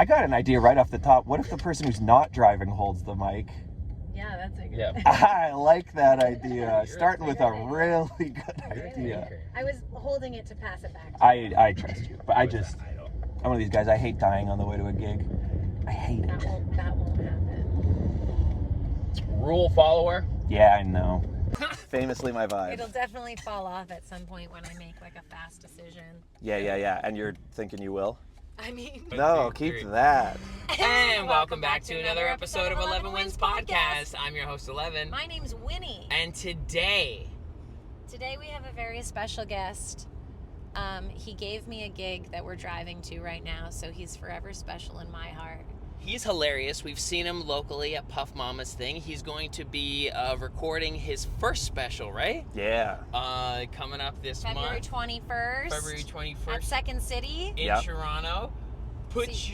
I got an idea right off the top. What if the person who's not driving holds the mic? Yeah, that's a good Yep. I like that idea. Starting with a really good idea. I was holding it to pass it back. I trust you, but I'm one of these guys. I hate dying on the way to a gig. I hate it. That won't happen. Rule follower. Yeah, I know. Famously my vibe. It'll definitely fall off at some point when I make like a fast decision. Yeah. And you're thinking you will? I mean... No, keep that. And welcome back to another episode of 11 Wins Podcast. I'm your host, Ellevan. My name's Winnie. And today we have a very special guest. He gave me a gig that we're driving to right now, so he's forever special in my heart. he's hilarious. We've seen him locally at Puff Mama's thing. He's going to be recording his first special, right? Yeah. Coming up this February month. 21st. February 21st. At Second City. In Toronto. Put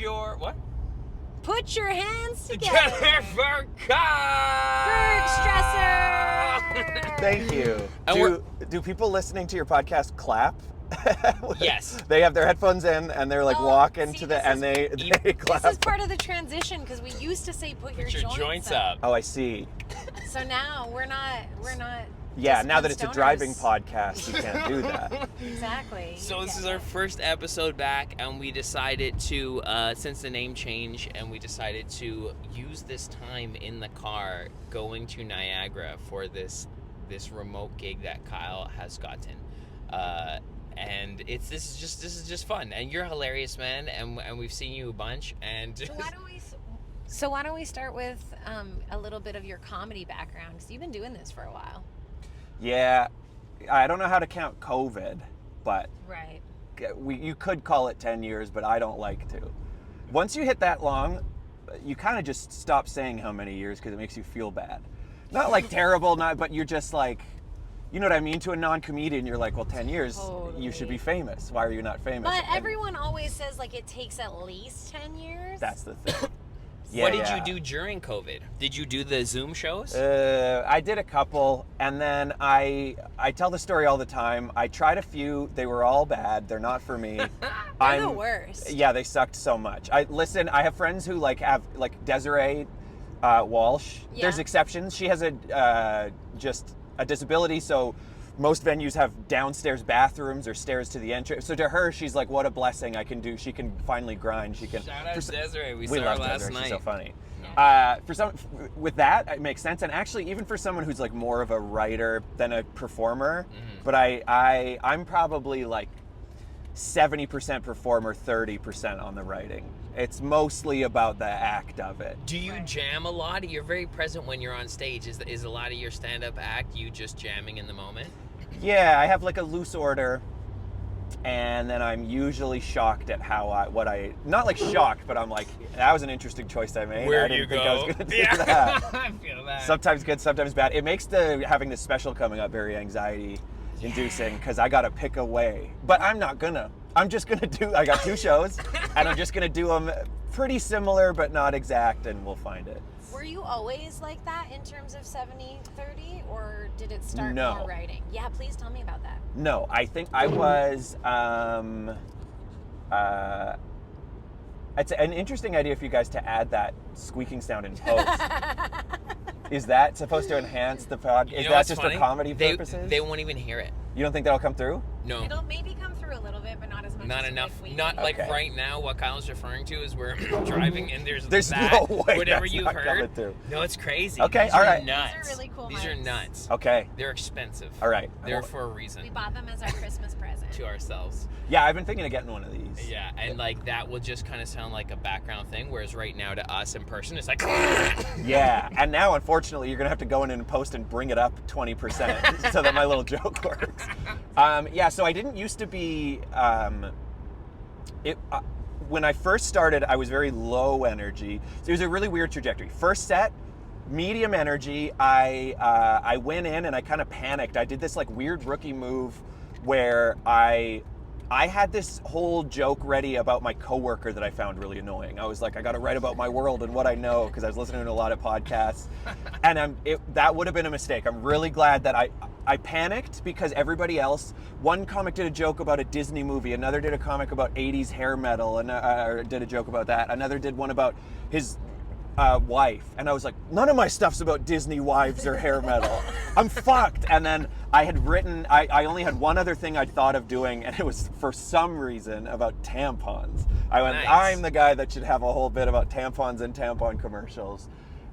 your hands together for Kyle! Bergstresser! Thank you. Do people listening to your podcast clap? Yes. They have their headphones in and they're like walking to the and they clap. This is part of the transition because we used to say put your joints up. Oh, I see. So now we're not yeah, now that it's a stoners. driving podcast, you can't do that. Exactly. So this is our first episode back, and we decided to, since the name change, and we decided to use this time in the car going to Niagara for this remote gig that Kyle has gotten. And this is just fun, and you're hilarious, man, and we've seen you a bunch, and So why don't we start with a little bit of your comedy background, because you've been doing this for a while. Yeah, I don't know how to count COVID, but Right. you could call it 10 years, but I don't like to. Once you hit that long, you kind of just stop saying how many years because it makes you feel bad. Not like terrible, but you're just like, you know what I mean? To a non-comedian, you're like, well, 10 years, you should be famous. Why are you not famous? But everyone always says like it takes at least 10 years. That's the thing. What did you do during COVID? Did you do the Zoom shows? I did a couple, and then I tell the story all the time. I tried a few. They were all bad. They're not for me. They're the worst. Yeah, they sucked so much. I have friends who have Desiree Walsh. Yeah. There's exceptions. She has just a disability, so most venues have downstairs bathrooms or stairs to the entrance. So to her, she's like, what a blessing I can do. She can finally grind. She can. Shout out to Desiree. We saw her love last Desiree. night. She's so funny. Yeah. With that, it makes sense. And actually, even for someone who's like more of a writer than a performer, but I'm probably like 70% performer, 30% on the writing. It's mostly about the act of it. Do you jam a lot? You're very present when you're on stage. Is a lot of your stand-up act you just jamming in the moment? Yeah, I have like a loose order, and then I'm usually shocked at not like shocked, but I'm like, that was an interesting choice I made. I didn't think I was going to do that. I feel that. Sometimes good, sometimes bad. It makes having this special coming up very anxiety inducing because I got to pick a way. But I'm not gonna. I'm just gonna I got 2 shows, and I'm just gonna do them pretty similar but not exact, and we'll find it. Were you always like that in terms of 70-30, or did it start more writing? Yeah, please tell me about that. No, I think I was. It's an interesting idea for you guys to add that squeaking sound in post. Is that supposed to enhance the pod? Is that just funny? For comedy purposes? They won't even hear it. You don't think that'll come through? No. It'll maybe come through a little bit, but not as much. Not as enough. Like right now. What Kyle's referring to is we're driving and there's that. No way. Whatever that's you've not heard. Coming through. No, it's crazy. Okay, These all are right. Nuts. These are really cool. These are nuts. Okay. They're expensive. All right. They're for a reason. We bought them as our Christmas present to ourselves. Yeah, I've been thinking of getting one of these. Yeah, and like that will just kind of sound like a background thing, whereas right now to us in person, it's like. Yeah, and now unfortunately you're gonna have to go in and post and bring it up 20% so that my little joke works. Yeah, so I didn't used to be. When I first started, I was very low energy. So it was a really weird trajectory. First set, medium energy. I went in and I kind of panicked. I did this like weird rookie move where I I had this whole joke ready about my coworker that I found really annoying. I was like, I got to write about my world and what I know because I was listening to a lot of podcasts, and that would have been a mistake. I'm really glad that I panicked because everybody else. One comic did a joke about a Disney movie. Another did a comic about 80s hair metal, and did a joke about that. Another did one about his wife, and I was like, none of my stuff's about Disney wives or hair metal. I'm fucked. And then I had written, I only had one other thing I'd thought of doing, and it was for some reason about tampons. I went, Nice. I'm the guy that should have a whole bit about tampons and tampon commercials.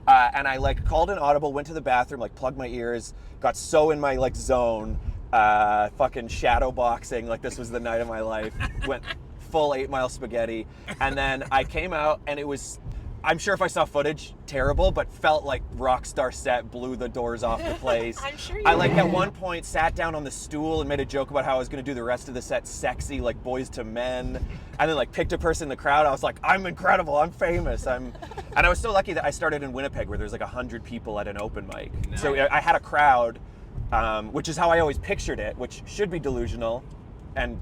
And I like called an audible, went to the bathroom, like plugged my ears, got so in my like zone, fucking shadow boxing, like this was the night of my life, went full 8 Mile spaghetti. And then I came out, and it was, I'm sure if I saw footage, terrible, but felt like Rockstar set, blew the doors off the place. I'm sure you I like did. at one point sat down on the stool and made a joke about how I was going to do the rest of the set sexy, like Boys to Men, and then like picked a person in the crowd. I was like, I'm incredible, I'm famous, and I was so lucky that I started in Winnipeg where there's like 100 people at an open mic. Nice. So I had a crowd, which is how I always pictured it, which should be delusional, and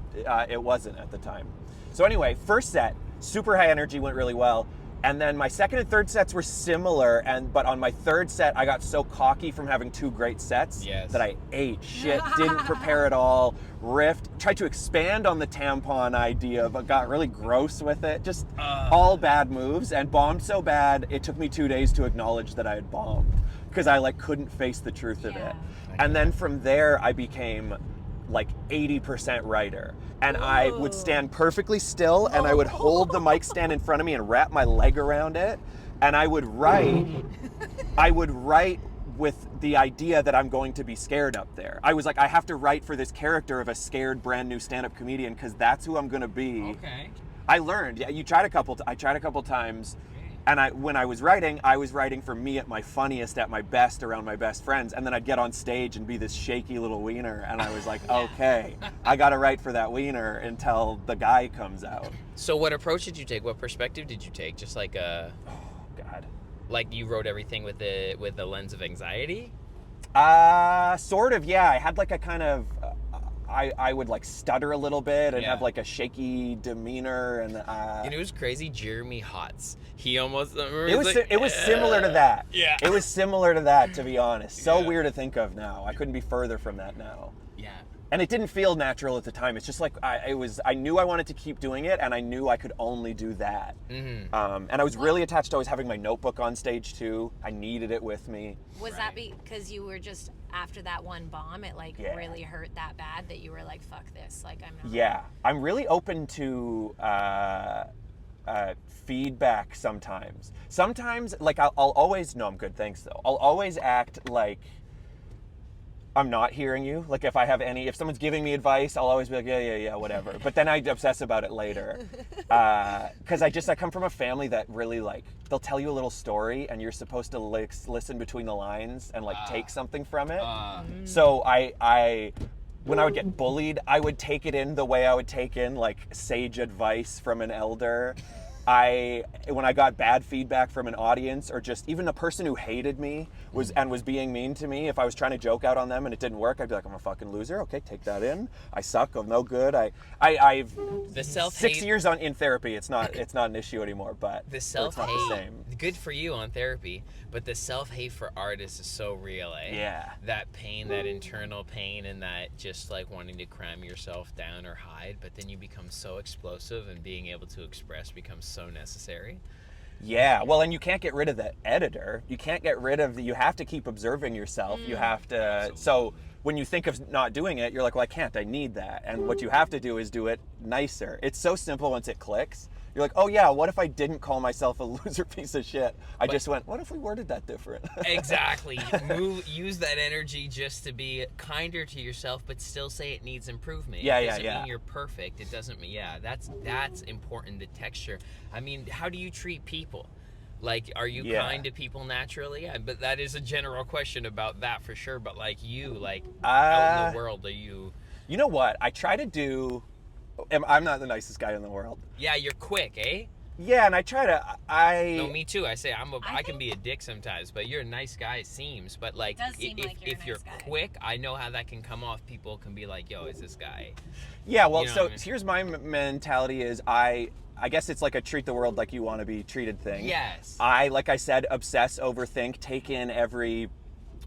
it wasn't at the time. So anyway, first set, super high energy, went really well. And then my second and third sets were similar, but on my third set, I got so cocky from having 2 great sets that I ate shit, didn't prepare at all, riffed, tried to expand on the tampon idea, but got really gross with it. Just all bad moves, and bombed so bad, it took me 2 days to acknowledge that I had bombed because I like couldn't face the truth of it. And then from there, I became like 80% writer. And I would stand perfectly still, and I would hold the mic stand in front of me and wrap my leg around it, and I would write. I would write with the idea that I'm going to be scared up there. I was like, I have to write for this character of a scared brand new stand-up comedian because that's who I'm going to be. Okay. I learned. Yeah, I tried a couple times. And when I was writing for me at my funniest, at my best, around my best friends. And then I'd get on stage and be this shaky little wiener. And I was like, okay, I got to write for that wiener until the guy comes out. So what approach did you take? What perspective did you take? Just like Oh, God. like you wrote everything with the lens of anxiety? Sort of, yeah. I had like a kind of... I would like stutter a little bit and have like a shaky demeanor, and it was crazy. Jeremy Hotz, he almost it was similar to that. Yeah, it was similar to that, to be honest. So Yeah. weird to think of now. I couldn't be further from that now. Yeah. And it didn't feel natural at the time. It's just like I knew I wanted to keep doing it, and I knew I could only do that. Mm-hmm. And I was really attached to always having my notebook on stage too. I needed it with me. Was that because you were just after that one bomb, it like really hurt that bad that you were like, fuck this, like I'm not. Yeah, I'm really open to feedback sometimes. Sometimes, like I'll always, no, I'm good, thanks though. I'll always act like I'm not hearing you. Like if someone's giving me advice, I'll always be like, yeah, whatever. But then I obsess about it later. Because I come from a family that really like, they'll tell you a little story and you're supposed to like listen between the lines and like take something from it. So when I would get bullied, I would take it in the way I would take in like sage advice from an elder. When I got bad feedback from an audience, or just even a person who hated me was being mean to me, if I was trying to joke out on them and it didn't work, I'd be like, I'm a fucking loser. Okay, take that in. I suck. I'm no good. I've The self-hate. 6 years in therapy. It's not an issue anymore. But The it's not the self-hate, same. good for you on therapy, but the self-hate for artists is so real, eh? Yeah. That pain, that internal pain, and that just like wanting to cram yourself down or hide, but then you become so explosive, and being able to express becomes so necessary. Yeah, well, and you can't get rid of the editor. You can't get rid of you have to keep observing yourself. You have to, so when you think of not doing it, you're like, well, I can't, I need that. And what you have to do is do it nicer. It's so simple once it clicks. You're like, oh yeah, what if I didn't call myself a loser piece of shit? I just went, what if we worded that different? Exactly. Use that energy just to be kinder to yourself, but still say it needs improvement. Yeah, it doesn't yeah. mean you're perfect. It doesn't mean, that's important, the texture. I mean, how do you treat people? Like, are you kind to people naturally? But that is a general question about that for sure. But like you, like out in the world, are you? You know what? I try to do. I'm not the nicest guy in the world. Yeah, you're quick, eh? Yeah, and I try to. No, me too. I say I can be a dick sometimes, but you're a nice guy. It seems, but like, does seem like you're a if nice you're guy. quick, I know how that can come off. People can be like, "Yo, is this guy?" Yeah, well, You know so what I mean? here's my mentality: is I guess it's like a treat the world like you want to be treated thing. Yes. Like I said, obsess, overthink, take in every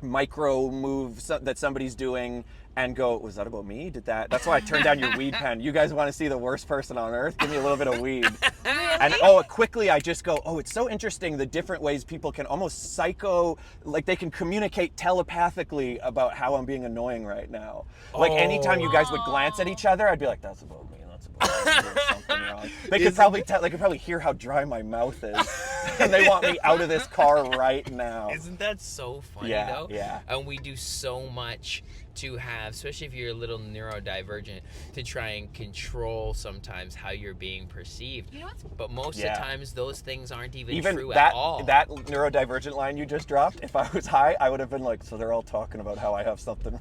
micro move that somebody's doing and go, was that about me? That's why I turned down your weed pen. You guys want to see the worst person on earth? Give me a little bit of weed. And quickly I just go, it's so interesting the different ways people can almost like they can communicate telepathically about how I'm being annoying right now. Like anytime you guys would glance at each other, I'd be like, that's about me. That's about me. I'm doing something wrong. They could probably hear how dry my mouth is, and they want me out of this car right now. Isn't that so funny though? Yeah. And we do so much to have, especially if you're a little neurodivergent, to try and control sometimes how you're being perceived. You know what's But most of the times, those things aren't even true that, at all. That neurodivergent line you just dropped, if I was high, I would have been like, so they're all talking about how I have something.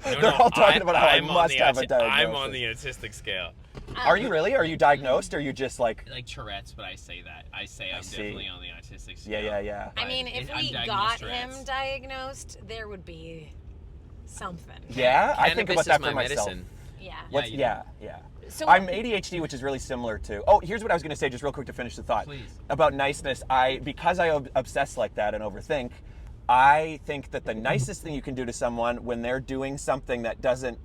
They're all talking about how I must have a diagnosis. I'm on the autistic scale. Are you really? Are you diagnosed, or are you just like... Like Tourette's, but I say that. I'm definitely on the autistic scale. Yeah. I mean, if we got him diagnosed, there would be something. Yeah, I think about that for myself. Medicine. Yeah. Yeah. So I'm ADHD, which is really similar to... Oh, here's what I was going to say, just real quick to finish the thought. Please. About niceness, because I obsess like that and overthink, I think that the nicest thing you can do to someone when they're doing something that doesn't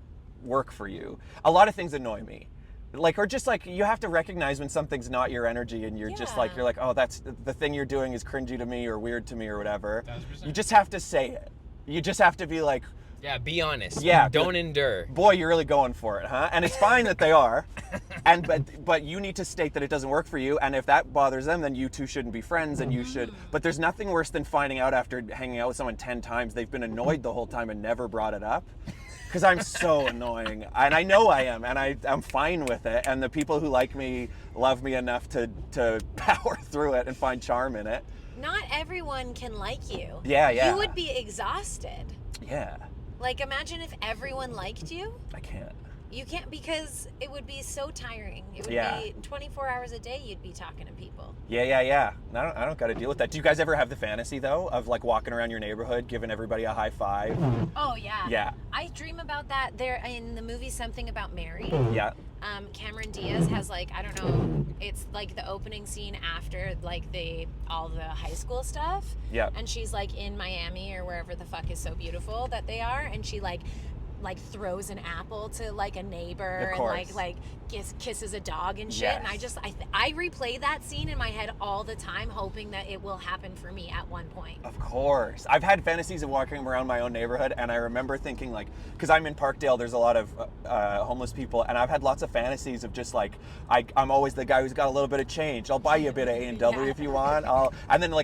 work for you... A lot of things annoy me. Or just you have to recognize when something's not your energy and you're just you're like, oh, that's the thing you're doing is cringy to me or weird to me or whatever. 1,000%. You just have to say it. You just have to be like... Yeah, be honest. Yeah. Don't endure. Boy, you're really going for it, huh? And it's fine that they are. But you need to state that it doesn't work for you. And if that bothers them, then you two shouldn't be friends and you should. But there's nothing worse than finding out after hanging out with someone 10 times they've been annoyed the whole time and never brought it up. Because I'm so annoying. And I know I am. And I'm fine with it. And the people who like me love me enough to power through it and find charm in it. Not everyone can like you. Yeah. You would be exhausted. Yeah. Like, imagine if everyone liked you. I can't. You can't, because it would be so tiring. It would be 24 hours a day you'd be talking to people. Yeah. I don't got to deal with that. Do you guys ever have the fantasy, though, of walking around your neighborhood, giving everybody a high five? Oh, yeah. Yeah. I dream about that. There in the movie Something About Mary. Yeah. Cameron Diaz has I don't know, it's the opening scene after all the high school stuff. Yeah. And she's in Miami or wherever the fuck is so beautiful that they are, and she throws an apple to a neighbor and kisses a dog and shit. Yes. And I replay that scene in my head all the time, hoping that it will happen for me at one point. Of course. I've had fantasies of walking around my own neighborhood, and I remember thinking because I'm in Parkdale, there's a lot of homeless people, and I've had lots of fantasies of just I'm always the guy who's got a little bit of change. I'll buy you a bit of A&W if you want. And then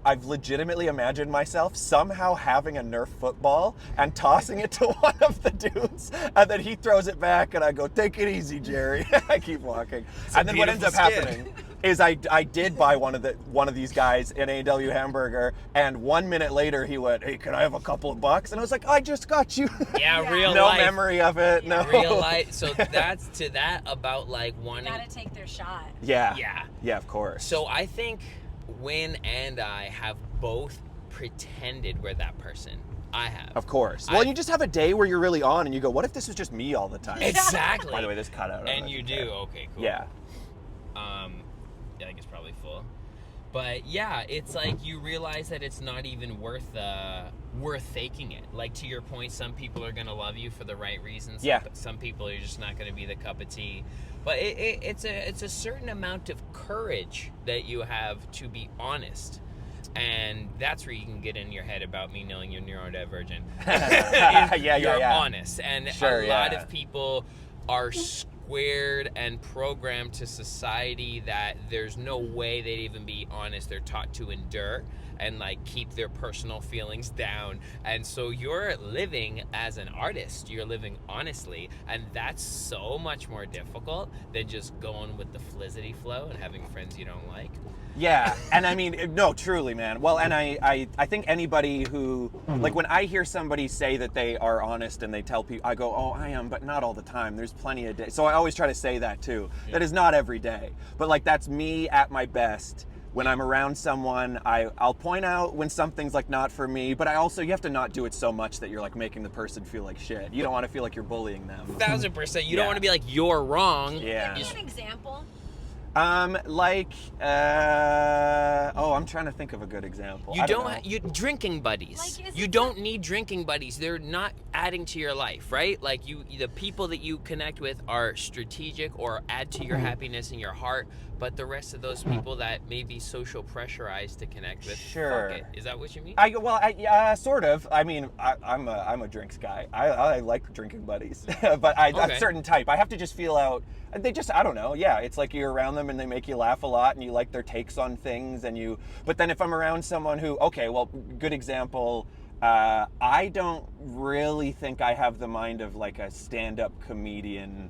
I've legitimately imagined myself somehow having a Nerf football and tossing it to one of the dudes, and then he throws it back, and I go, take it easy, Jerry. I keep walking. And then what ends up happening is I did buy one of these guys an A&W hamburger, and 1 minute later he went, hey, can I have a couple of bucks? And I was like, I just got you. Yeah, real no life. No memory of it. Yeah. No. Real life. So that's to that about wanting. Gotta take their shot. Yeah. Yeah. Yeah, of course. So I think Wynn and I have both pretended we're that person. I have. Of course. Well, you just have a day where you're really on, and you go, what if this was just me all the time? Exactly. By the way, this cut out. And you do. Okay, cool. Yeah. I think it's probably full. But yeah, it's you realize that it's not even worth faking it. To your point, some people are gonna love you for the right reasons. Yeah. Some people are just not gonna be the cup of tea. But it's a certain amount of courage that you have to be honest. And that's where you can get in your head about me knowing you're neurodivergent. You're honest. And a lot of people are squared and programmed to society that there's no way they'd even be honest. They're taught to endure and keep their personal feelings down. And so you're living as an artist, you're living honestly, and that's so much more difficult than just going with the flizzity flow and having friends you don't like. Yeah, and I mean, no, truly, man. Well, and I think anybody who, when I hear somebody say that they are honest and they tell people, I go, oh, I am, but not all the time. There's plenty of days. So I always try to say that too. Yeah. That is not every day. But like that's me at my best. When I'm around someone, I'll point out when something's like not for me, but I also, you have to not do it so much that you're like making the person feel like shit. You don't want to feel like you're bullying them. 1000%. You don't want to be like, you're wrong. Yeah. Give me an example. I'm trying to think of a good example. You drinking buddies. Like, you don't need drinking buddies. They're not adding to your life, right? Like the people that you connect with are strategic or add to your happiness in your heart, but the rest of those people that may be social pressurized to connect with, sure. Fuck it. Is that what you mean? Sort of. I mean, I'm a drinks guy. I like drinking buddies, but a certain type. I have to just feel out. They just, I don't know. Yeah, it's like you're around them and they make you laugh a lot and you like their takes on things but then if I'm around someone who, good example, I don't really think I have the mind of like a stand-up comedian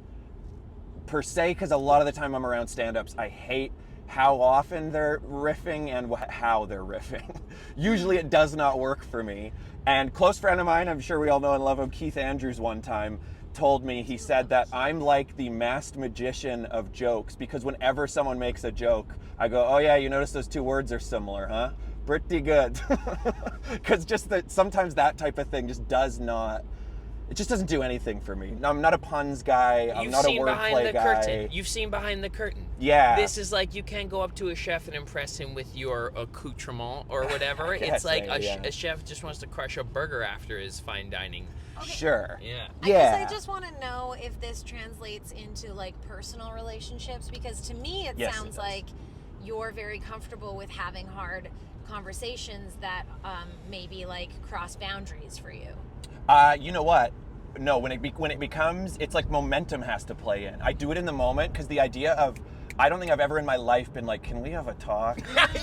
per se, because a lot of the time I'm around stand-ups, I hate how often they're riffing and how they're riffing. Usually it does not work for me. And close friend of mine, I'm sure we all know and love him, Keith Andrews, one time told me, he said that I'm like the masked magician of jokes, because whenever someone makes a joke, I go, oh yeah, you notice those two words are similar, huh? Pretty good. Because just sometimes that type of thing just doesn't do anything for me. I'm not a puns guy. I'm not a wordplay guy. You've seen behind the curtain. Yeah. This is like, you can't go up to a chef and impress him with your accoutrement or whatever. It's like a chef just wants to crush a burger after his fine dining. Okay. Sure. Yeah. I guess I just want to know if this translates into like personal relationships, because to me it sounds like you're very comfortable with having hard conversations that maybe like cross boundaries for you. You know what? No, when it becomes, it's like momentum has to play in. I do it in the moment because the idea of, I don't think I've ever in my life been like, can we have a talk?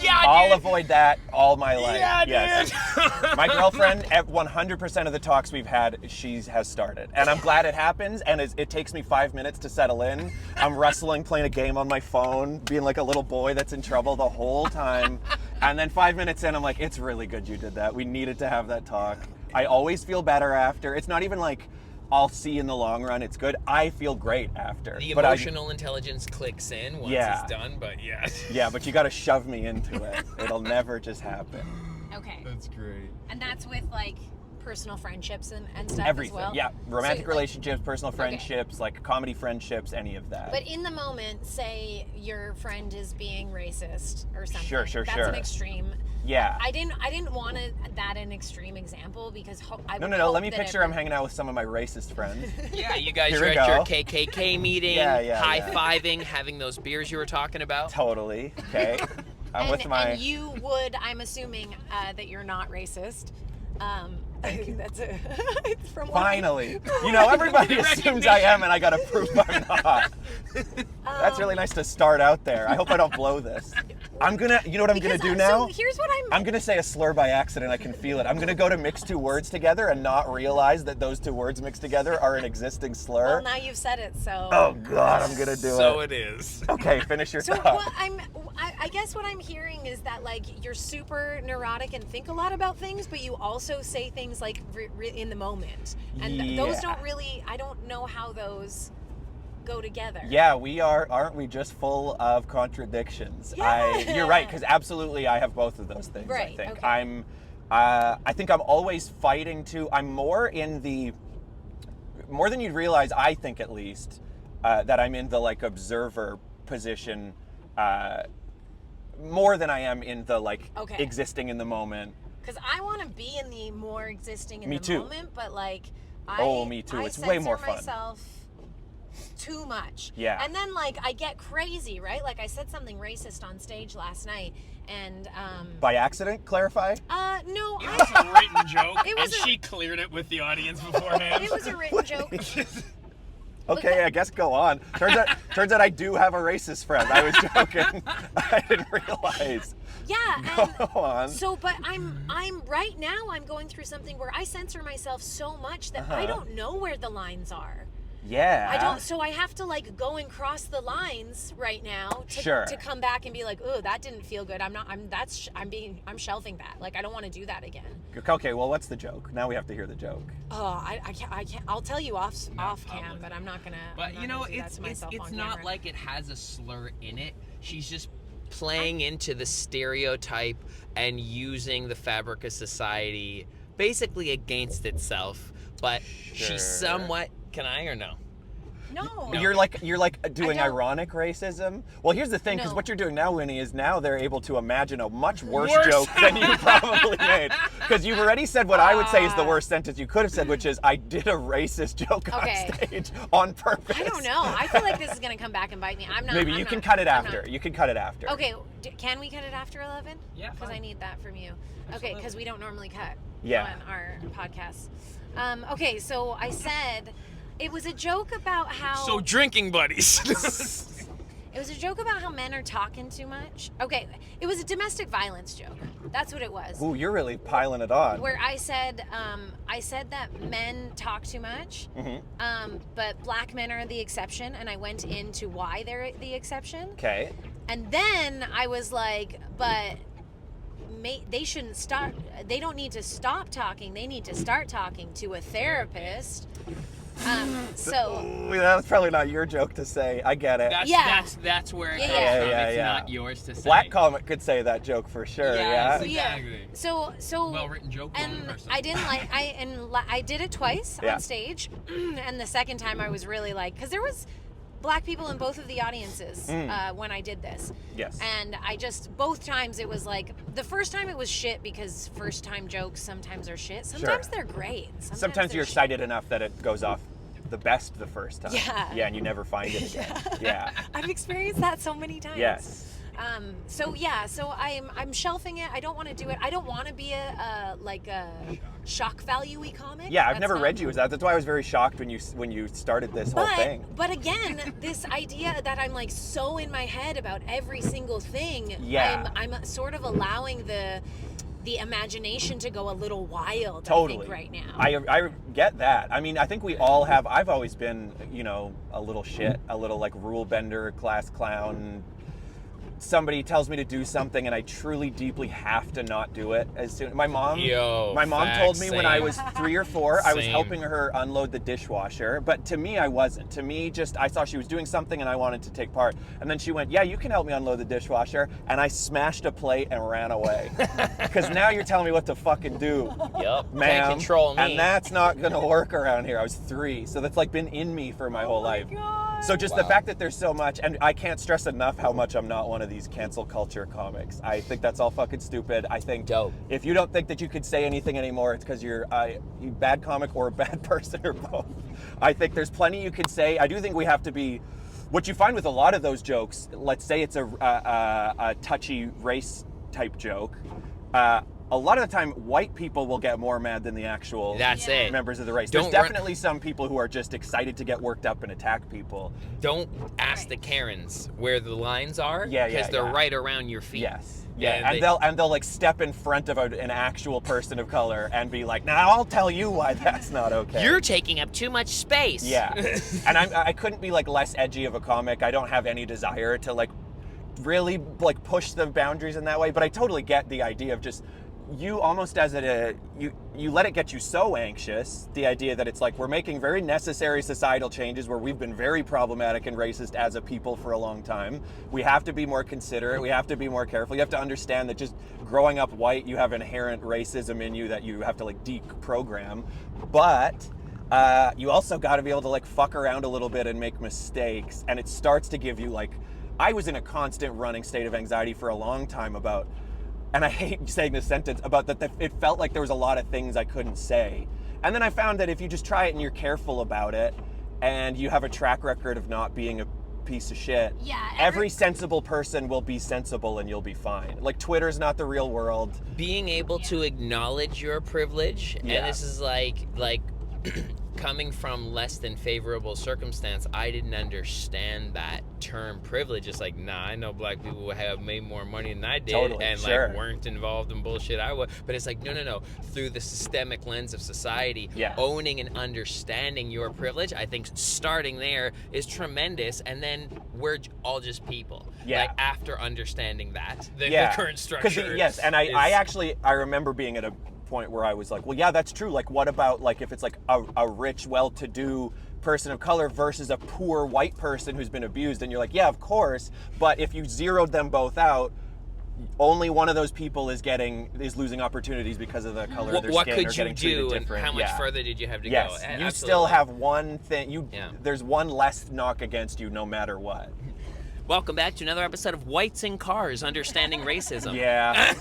I'll avoid that all my life. Yeah, yes. Dude. My girlfriend, at 100% of the talks we've had, she has started. And I'm glad it happens, and it takes me 5 minutes to settle in. I'm wrestling, playing a game on my phone, being like a little boy that's in trouble the whole time. And then 5 minutes in, I'm like, it's really good you did that. We needed to have that talk. I always feel better after. It's not even like, I'll see in the long run, it's good. I feel great after. The emotional intelligence clicks in once it's done, but yes. Yeah, but you gotta shove me into it. It'll never just happen. Okay. That's great. And that's with like personal friendships and stuff Everything. as well? Yeah, romantic relationships, personal friendships, like comedy friendships, any of that. But in the moment, say your friend is being racist or something. Sure. That's an extreme. Yeah. I didn't want that an extreme example, because No. Let me picture I'm hanging out with some of my racist friends. Yeah, you guys are at your KKK meeting, high-fiving, having those beers you were talking about. Totally. Okay. And you would, I'm assuming that you're not racist. Thank you. That's from finally. Everybody assumes I am, and I gotta prove I'm not. That's really nice to start out there. I hope I don't blow this. I'm gonna, you know what I'm gonna do now? So here's what I'm gonna say a slur by accident. I can feel it. I'm gonna go to mix two words together and not realize that those two words mixed together are an existing slur. Well, now you've said it, so. Oh God, I'm gonna do it. So it is. Okay, finish your thought. So I guess what I'm hearing is that like you're super neurotic and think a lot about things, but you also say things like in the moment, and those don't really. I don't know how those go together. Yeah, we aren't we just full of contradictions? Yeah. You're right, because absolutely I have both of those things. Right. I think Okay. I think I'm always fighting to. I'm more than you'd realize. I think at least that I'm in the like observer position more than I am in the like existing in the moment. Because I want to be in the more existing in Me the too. moment, but like me too. I It's way more censor fun. myself too much. Yeah. And then like I get crazy, right? Like I said something racist on stage last night, and by accident, clarify? No, It was a written joke, It was and she cleared it with the audience beforehand. it was a written joke. Okay, I guess go on. Turns out I do have a racist friend. I was joking. I didn't realize. Yeah. Go on. So, but I'm right now. I'm going through something where I censor myself so much that I don't know where the lines are. Yeah. I don't. So I have to like go and cross the lines right now to come back and be like, oh, that didn't feel good. I'm shelving that. Like, I don't want to do that again. Okay, well, what's the joke? Now we have to hear the joke. Oh, I can't. I'll tell you off cam, but I'm not gonna. But you know, it's not like it has a slur in it. She's just playing into the stereotype and using the fabric of society basically against itself. But she's somewhat. Can I or no? No. You're like doing ironic racism. Well, here's the thing, because what you're doing now, Winnie, is now they're able to imagine a much worse joke than you probably made. Because you've already said what I would say is the worst sentence you could have said, which is, I did a racist joke on stage on purpose. I don't know. I feel like this is gonna come back and bite me. Maybe you can cut it after. You can cut it after. Okay. Can we cut it after 11? Yeah. Because I need that from you. Absolutely. Okay. Because we don't normally cut on our podcasts. Okay. So I said. It was a joke about how... So drinking buddies. It was a joke about how men are talking too much. Okay, it was a domestic violence joke. That's what it was. Ooh, you're really piling it on. Where I said that men talk too much, but black men are the exception, and I went into why they're the exception. Okay. And then I was like, but... they shouldn't stop. They don't need to stop talking. They need to start talking to a therapist. So that's probably not your joke to say. I get it. That's where it comes from. It's not yours to say. Black comic could say that joke for sure. Yeah. Exactly. So well-written joke. And I didn't like. I did it twice on stage, and the second time I was really like, because there was black people in both of the audiences when I did this. Yes. And I just, both times it was like, the first time it was shit because first time jokes sometimes are shit. Sometimes they're great. Sometimes you're excited enough that it goes off the best the first time. Yeah. Yeah, and you never find it again. Yeah. I've experienced that so many times. Yes. So I'm shelving it. I don't want to do it. I don't want to be a shock value-y comic. Yeah, I've never read you as that. That's why I was very shocked when you started this whole thing. But again, this idea that I'm like so in my head about every single thing. Yeah. I'm sort of allowing the imagination to go a little wild. Totally. I think right now. I get that. I mean, I think we all have. I've always been, a little shit, a little like rule bender, class clown. Somebody tells me to do something and I truly deeply have to not do it as soon. My mom told me when I was 3 or 4, I was helping her unload the dishwasher, but to me I wasn't. To me, just I saw she was doing something and I wanted to take part. And then she went, "Yeah, you can help me unload the dishwasher." And I smashed a plate and ran away. Cuz now you're telling me what to fucking do. Yep. Ma'am. Can't control me. And that's not going to work around here. I was 3. So that's like been in me for my whole life. God. So just the fact that there's so much, and I can't stress enough how much I'm not one of these cancel culture comics. I think that's all fucking stupid. I think if you don't think that you could say anything anymore, it's because you're a bad comic or a bad person or both. I think there's plenty you could say. I do think we have to be, what you find with a lot of those jokes, let's say it's a touchy race type joke, a lot of the time, white people will get more mad than the actual members of the race. There's definitely some people who are just excited to get worked up and attack people. Don't ask the Karens where the lines are, because they're right around your feet. Yes. Yeah, and they'll like step in front of an actual person of color and be like, "Now I'll tell you why that's not okay. You're taking up too much space." Yeah, and I couldn't be like less edgy of a comic. I don't have any desire to like really like push the boundaries in that way. But I totally get the idea of just. You almost as you let it get you so anxious, the idea that it's like we're making very necessary societal changes where we've been very problematic and racist as a people for a long time. We have to be more considerate. We have to be more careful. You have to understand that just growing up white, you have inherent racism in you that you have to like deprogram. But you also got to be able to like fuck around a little bit and make mistakes. And it starts to give you like, I was in a constant running state of anxiety for a long time about, and I hate saying this sentence, about that it felt like there was a lot of things I couldn't say. And then I found that if you just try it and you're careful about it, and you have a track record of not being a piece of shit, every sensible person will be sensible and you'll be fine. Like, Twitter's not the real world. Being able to acknowledge your privilege, and this is like coming from less than favorable circumstance, I didn't understand that term privilege. It's like, nah, I know black people have made more money than I did, Totally, and sure. like weren't involved in bullshit I was. But it's like, no. Through the systemic lens of society, owning and understanding your privilege, I think starting there is tremendous. And then we're all just people. Yeah. Like after understanding that, the current structure. Yes, and I remember being at a point where I was like, well, yeah, that's true. Like, what about like if it's like a rich, well-to-do person of color versus a poor white person who's been abused? And you're like, yeah, of course. But if you zeroed them both out, only one of those people is losing opportunities because of the color of their what skin could or you getting treated do, and different. how much further did you have to go? Yes, you Absolutely. still have one thing. There's one less knock against you, no matter what. Welcome back to another episode of Whites in Cars, Understanding Racism. Yeah.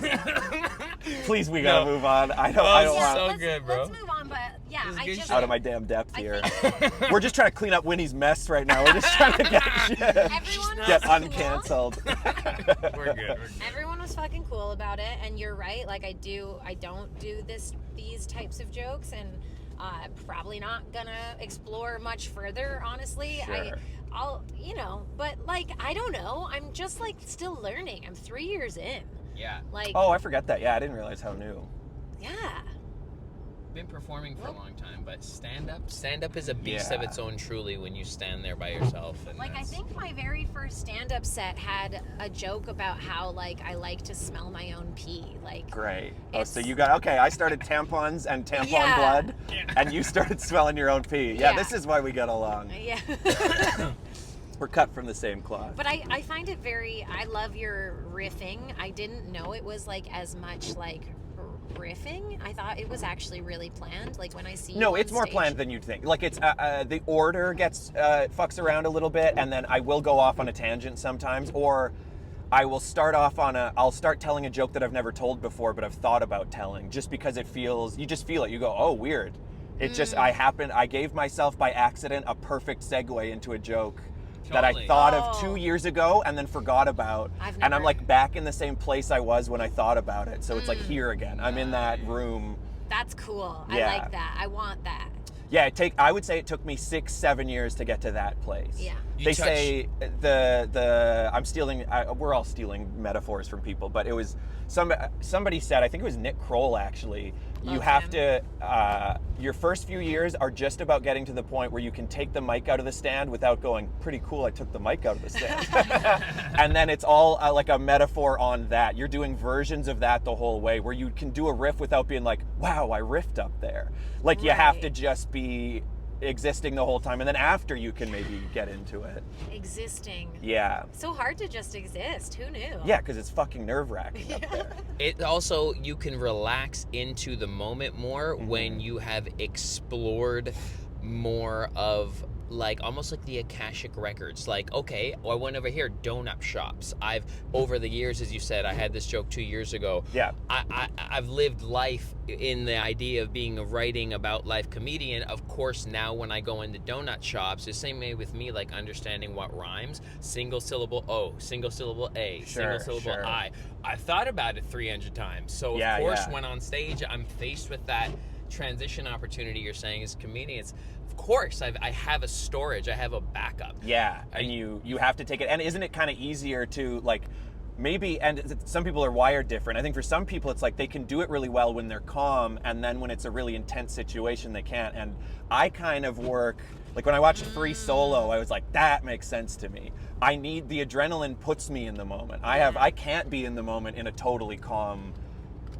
Please, we gotta move on. I don't Yeah, want so good, bro. Let's move on, but yeah, This is I good just shit. out of my damn depth here. think We're just trying to clean up Winnie's mess right now. We're just trying to everyone get was cool. uncanceled. We're good. Everyone was fucking cool about it, and you're right. Like I don't do these types of jokes, and probably not gonna explore much further. Honestly, Sure. I'll but like I don't know. I'm just like still learning. I'm 3 years in. Yeah. Like Oh, I forgot that. Yeah, I didn't realize how new. yeah. Been performing for a long time, but stand up is a beast of Yeah. its own truly when you stand there by yourself. And Like I think my very first stand-up set had a joke about how like I like to smell my own pee. Like Great. Oh, so It's- you got I started tampons and tampon Yeah. blood, and you started smelling your own pee. Yeah, Yeah. this is why we got along. yeah. We're cut from the same cloth. But I find it I love your riffing. I didn't know it was like as much like riffing. I thought it was actually really planned. Like when I see No, you on it's more stage. planned than you'd think. Like it's the order gets fucks around a little bit, and then I will go off on a tangent sometimes, or I will start off I'll start telling a joke that I've never told before, but I've thought about telling, just because you just feel it. You go, oh, weird. It just I gave myself by accident a perfect segue into a joke that I Totally. thought Oh. of 2 years ago and then forgot about. I've And I'm never- like back in the same place I was when I thought about it. So it's like here again. I'm in that room. That's cool. Yeah. I like that. I want that. Yeah, I would say it took me 6-7 years to get to that place. Yeah. They say I'm stealing. We're all stealing metaphors from people, but it was somebody said. I think it was Nick Kroll actually. You Love have him. to. Your first few years are just about getting to the point where you can take the mic out of the stand without going, "Pretty cool, I took the mic out of the stand." And then it's all like a metaphor on that. You're doing versions of that the whole way, where you can do a riff without being like, "Wow, I riffed up there." Like you have to Right. just be existing the whole time, and then after you can maybe get into it. Existing. Yeah. So hard to just exist. Who knew? Yeah, because it's fucking nerve-wracking up there. It also, you can relax into the moment more when you have explored more of like almost like the Akashic records. Like, okay, I went over here, donut shops. I've over the years, as you said, I had this joke 2 years ago. Yeah. I've lived life in the idea of being a writing about life comedian. Of course, now when I go into donut shops, the same way with me, like understanding what rhymes, single syllable O, single syllable A, Sure, single syllable sure. I. I've thought about it 300 times. So Yeah, of course, yeah. when on stage, I'm faced with that transition opportunity you're saying as comedians. Of course, I have a storage, I have a backup. Yeah, and you have to take it. And isn't it kind of easier to like maybe, and some people are wired different. I think for some people it's like they can do it really well when they're calm, and then when it's a really intense situation they can't. And I kind of work like when I watched Free Solo, I was like, that makes sense to me. I need the adrenaline puts me in the moment. I can't be in the moment in a totally calm,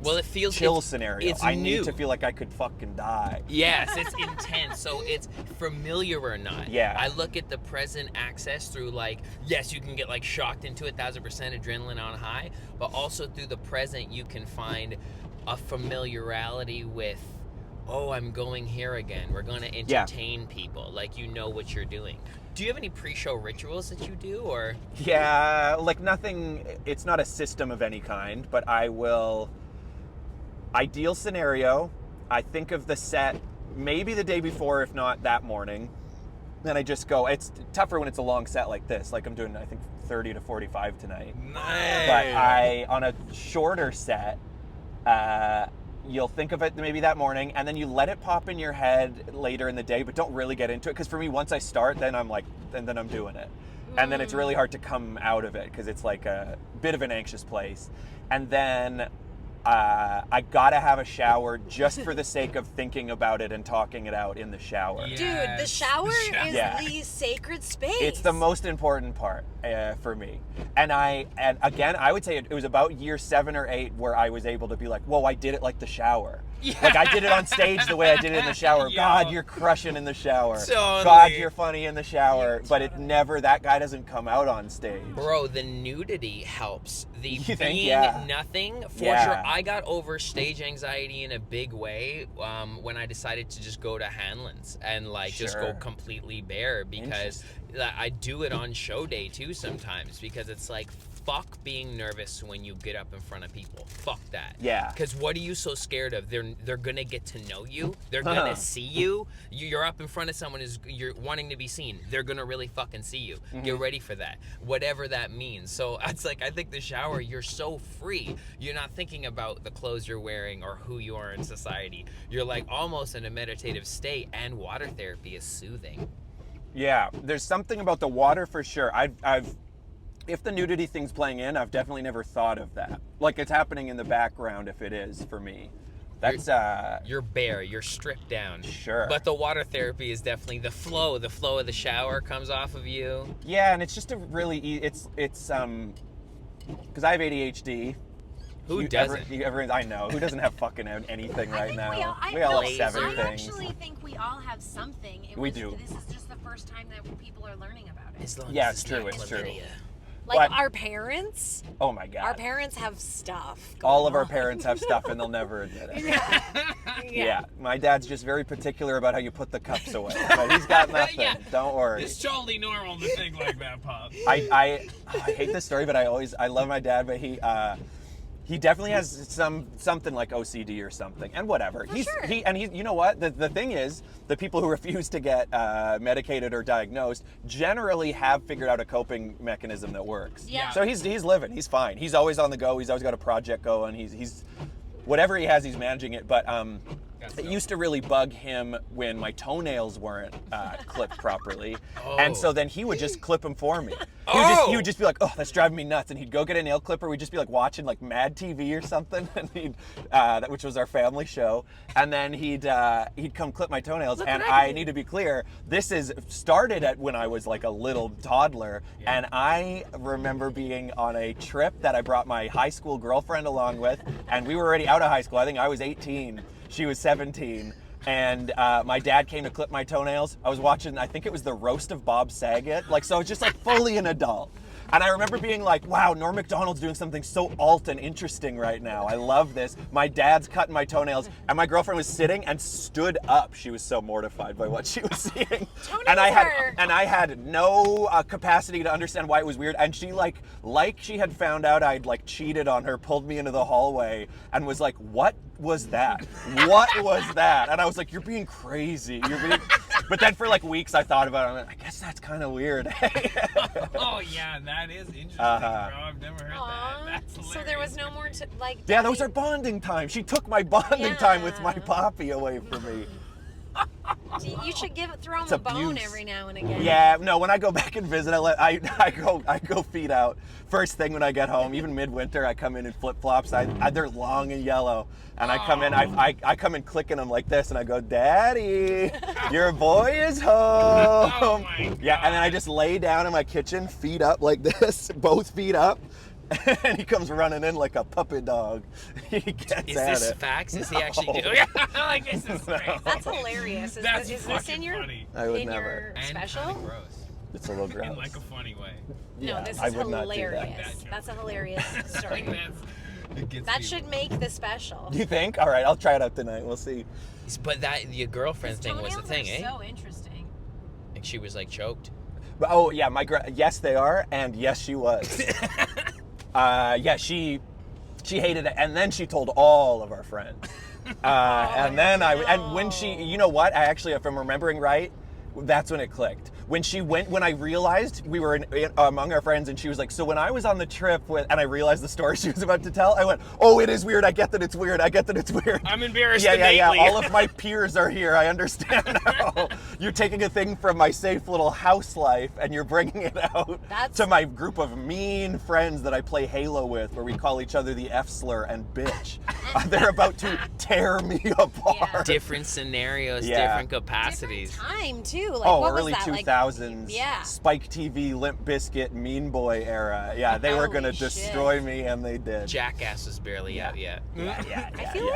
Well, it feels chill scenario. It's I new. need to feel like I could fucking die. Yes, it's intense. So it's familiar or not. Yeah. I look at the present access through like, yes, you can get like shocked into 1,000% adrenaline on high, but also through the present you can find a familiarity with, oh, I'm going here again. We're going to entertain people. Like, you know what you're doing. Do you have any pre-show rituals that you do, or? Yeah, like nothing, it's not a system of any kind, but I will, ideal scenario, I think of the set maybe the day before, if not that morning. Then I just go, it's tougher when it's a long set like this, like I'm doing, I think 30 to 45 tonight. Nice. But on a shorter set, you'll think of it maybe that morning, and then you let it pop in your head later in the day, but don't really get into it. Because for me, once I start, then I'm like, and then I'm doing it. And then it's really hard to come out of it because it's like a bit of an anxious place. And then I gotta have a shower just for the sake of thinking about it and talking it out in the shower. Dude, the shower is Yeah. the sacred space. It's the most important part for me. And again, I would say it was about year 7 or 8 where I was able to be like, whoa, I did it like the shower. Yeah. Like I did it on stage the way I did it in the shower. Yo. God, you're crushing in the shower. Totally. God, you're funny in the shower. You're But it totally- never, that guy doesn't come out on stage. Bro, the nudity helps. The You think? being Yeah. nothing, for Yeah. sure. I got over stage anxiety in a big way when I decided to just go to Hanlon's and like just go Sure. completely bare, because I do it on show day too sometimes, because it's like, fuck being nervous when you get up in front of people. Fuck that. Yeah. Because what are you so scared of? They're gonna get to know you. They're gonna see you. You're up in front of someone you're wanting to be seen. They're gonna really fucking see you. Get ready for that. Whatever that means. So it's like, I think the shower, you're so free. You're not thinking about the clothes you're wearing or who you are in society. You're like almost in a meditative state, and water therapy is soothing. Yeah, there's something about the water for sure. I've if the nudity thing's playing in, I've definitely never thought of that. Like it's happening in the background if it is for me. That's You're bare. You're stripped down. Sure. But the water therapy is definitely the flow. The flow of the shower comes off of you. yeah, and it's just a really it's because I have ADHD. Who doesn't? I know. Who doesn't have fucking anything I right think now? I We all know. have 7 I things. actually think we all have something. We do. This is just the first time that people are learning about it. As long Yeah, as it's true, not it's true. chlamydia. Like But- our parents. Oh my god. Our parents have stuff. All of going our on. parents have stuff and they'll never admit it. Yeah. My dad's just very particular about how you put the cups away. But he's got nothing. Yeah. Don't worry. It's totally normal to think like that, Pop. I hate this story, but I love my dad, but he definitely has something like OCD or something, and whatever. For sure. You know what? The thing is, the people who refuse to get medicated or diagnosed generally have figured out a coping mechanism that works. Yeah. So he's living. He's fine. He's always on the go. He's always got a project going. He's whatever he has, he's managing it. But it used to really bug him when my toenails weren't clipped properly, and so then he would just clip them for me. He would just be like, "Oh, that's driving me nuts," and he'd go get a nail clipper. We'd just be like watching like Mad TV or something, and which was our family show, and then he'd come clip my toenails. Look And what I I did. need to be clear, this is started at when I was like a little toddler, and I remember being on a trip that I brought my high school girlfriend along with, and we were already out of high school. I think I was 18. She was 17, and my dad came to clip my toenails. I was watching, I think it was the roast of Bob Saget, like, so I was just like fully an adult. And I remember being like, wow, Norm Macdonald's doing something so alt and interesting right now. I love this. My dad's cutting my toenails, and my girlfriend was sitting and stood up. She was so mortified by what she was seeing. And I had no capacity to understand why it was weird. And she like she had found out I'd like cheated on her, pulled me into the hallway and was like, what was that? What was that? And I was like, you're being crazy. But then for like weeks I thought about it. I'm like, I guess that's kind of weird. Oh yeah, that is interesting, bro. I've never heard Aw. that. That's hilarious. So there was no more Yeah, those are bonding time. She took my bonding time with my poppy away from me. You should throw him It's a bone abuse. every now and again. Yeah, no, when I go back and visit, I go feet out. First thing when I get home, even midwinter, I come in flip-flops. They're long and yellow. And I come in, I come in clicking them like this, and I go, Daddy, your boy is home. Oh my God. Yeah, and then I just lay down in my kitchen, feet up like this, both feet up. And he comes running in like a puppy dog. He gets Is at this it. facts? Is he actually doing Like, this is crazy. That's hilarious. That's Is this fucking in your funny. I would in never. your And special? kinda gross. It's a little gross. In like a funny way. No, Yeah, this I is would not do that. hilarious. That That's a hilarious story. It gets That me. should make the special. You think? All right, I'll try it out tonight. We'll see. But that your girlfriend His thing was the toenails thing, are eh? So interesting. Like she was like choked. But, oh yeah, yes they are, and yes she was. Yeah, she hated it, and then she told all of our friends. And then and when she, you know what? I actually, if I'm remembering right, that's when it clicked. when I realized we were among our friends, and she was like, so when I was on the trip and I realized the story she was about to tell, I went, oh, it is weird. I get that it's weird. I'm embarrassed. Yeah. All of my peers are here. I understand now. You're taking a thing from my safe little house life and you're bringing it out to my group of mean friends that I play Halo with, where we call each other the F slur and bitch. They're about to tear me apart. Yeah. Different scenarios, different capacities. Different time too. Like, what early was that? 2000s. Yeah. Spike TV, Limp Bizkit, Mean Boy era. Yeah, they were gonna Holy destroy shit. me, and they did. Jackass was barely out yet. I feel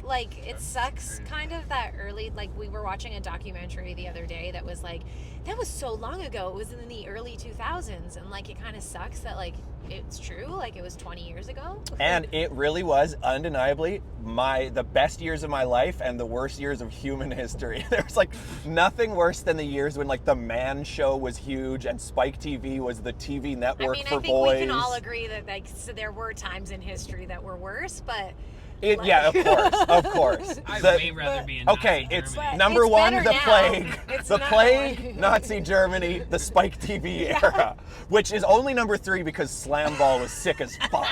like it sucks kind of that early, like we were watching a documentary the other day that was like, that was so long ago, it was in the early 2000s, and like it kind of sucks that like it's true, like it was 20 years ago. And it really was undeniably the best years of my life and the worst years of human history. There's like nothing worse than the years when like the Man Show was huge and Spike TV was the TV network for I think boys. we can all agree that like so there were times in history that were worse, but Yeah, of course. I'd way rather be in Nazi it's Germany. number It's one, better the now. plague. It's The not plague, like- Nazi Germany, the Spike TV era, which is only number 3 because Slam Ball was sick as fuck.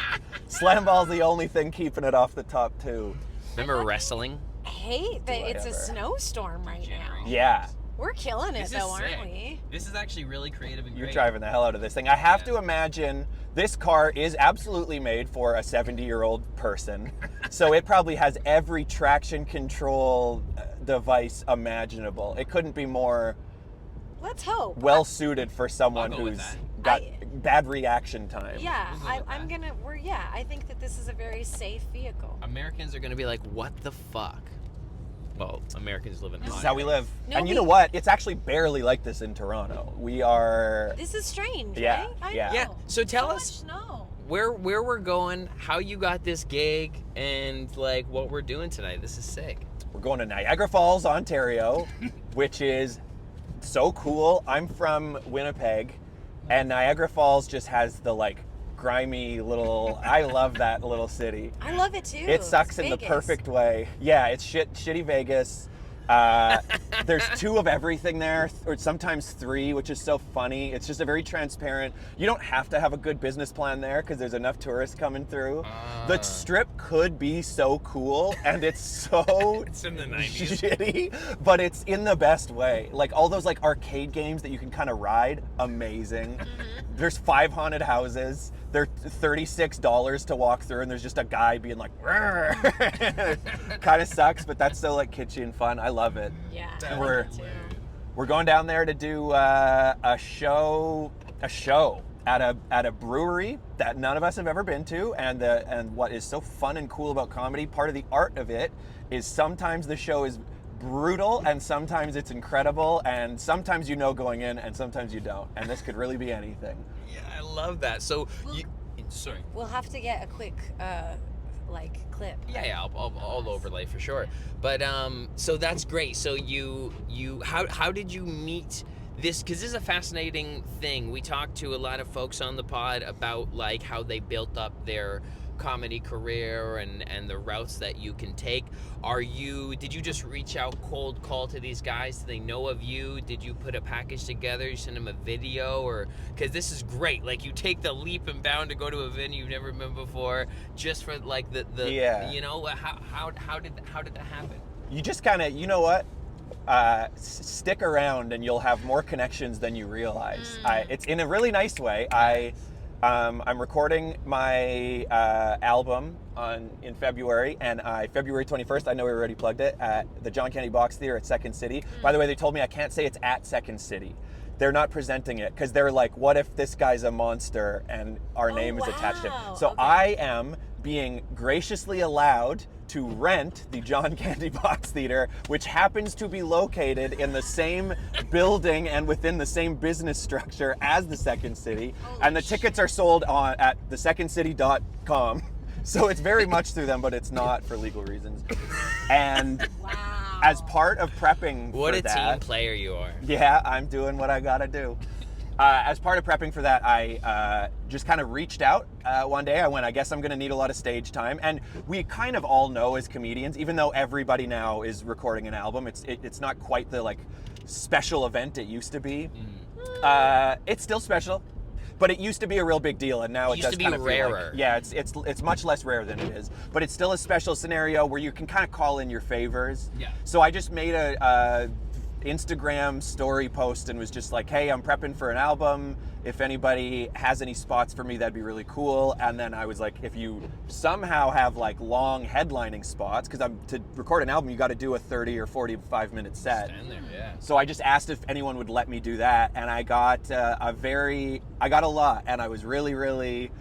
Slam Ball's the only thing keeping it off the top 2. Remember wrestling? I hate that I it's a ever. snowstorm right now. Yeah. We're killing it This is though, aren't sick. we? This is actually really creative and You're great. driving the hell out of this thing. I have to imagine this car is absolutely made for a 70-year-old person. So it probably has every traction control device imaginable. It couldn't be more Let's hope. well suited for someone I'll go with who's that. got bad reaction time. Yeah, We'll go with I'm that. gonna. I think that this is a very safe vehicle. Americans are gonna be like, what the fuck? Well, Americans live in This is hot how we live. No, and you know we- what? It's actually barely like this in Toronto. We are... This is strange, Yeah, right? I yeah. know. Yeah, so tell So us- much snow. where we're going, how you got this gig, and like what we're doing tonight. This is sick. We're going to Niagara Falls, Ontario, which is so cool. I'm from Winnipeg, and Niagara Falls just has the like grimy little... I love that little city. I love it too. It sucks It's in the Vegas. perfect way. Yeah, it's shitty Vegas. There's 2 of everything there, or sometimes 3, which is so funny. It's just a very transparent. You don't have to have a good business plan there because there's enough tourists coming through. The strip could be so cool, and it's so It's in the 90s. shitty, but it's in the best way. Like all those like arcade games that you can kind of ride, amazing. There's 5 haunted houses. They're $36 to walk through, and there's just a guy being like, kind of sucks, but that's so like kitschy and fun. I love it. Yeah. And I we're- love it too. We're going down there to do a show at a brewery that none of us have ever been to, and what is so fun and cool about comedy, part of the art of it, is sometimes the show is brutal and sometimes it's incredible, and sometimes you know going in and sometimes you don't, and this could really be anything. Yeah, I love that. So, sorry. We'll have to get a quick like clip. Yeah, I'll overlay for sure. But so that's great. So you how did you meet this? Because this is a fascinating thing. We talked to a lot of folks on the pod about like how they built up their comedy career and the routes that you can take. Did you just reach out cold call to these guys? Do they know of you? Did you put a package together? You send them a video? Or because this is great, like you take the leap and bound to go to a venue you've never been before just for like the Yeah. you know, how did that happen? You just kind of, you know what? Stick around and you'll have more connections than you realize. It's in a really nice way. I'm recording my album in February, and February 21st, I know we already plugged it, at the John Candy Box Theater at Second City. By the way, they told me I can't say it's at Second City. They're not presenting it because they're like, what if this guy's a monster and our name is attached to wow. him? So Okay. I am being graciously allowed to rent the John Candy Box Theater, which happens to be located in the same building and within the same business structure as the Second City. And the tickets are sold at thesekondcity.com. So it's very much through them, but it's not for legal reasons. And Wow. as part of prepping What for a that, team player you are. yeah, I'm doing what I gotta do. As part of prepping for that, I just kind of reached out one day. I went, I guess I'm going to need a lot of stage time. And we kind of all know as comedians, even though everybody now is recording an album, it's not quite the like special event it used to be. It's still special, but it used to be a real big deal, and now it Used does to be kind of feel rarer. like, yeah, it's much less rare than it is, but it's still a special scenario where you can kind of call in your favors. Yeah. So I just made a Instagram story post and was just like, hey, I'm prepping for an album. If anybody has any spots for me, that'd be really cool. And then I was like, if you somehow have like long headlining spots, because to record an album, you got to do a 30 or 45 minute set. Stand there, yeah. So I just asked if anyone would let me do that, and I got I got a lot, and I was really,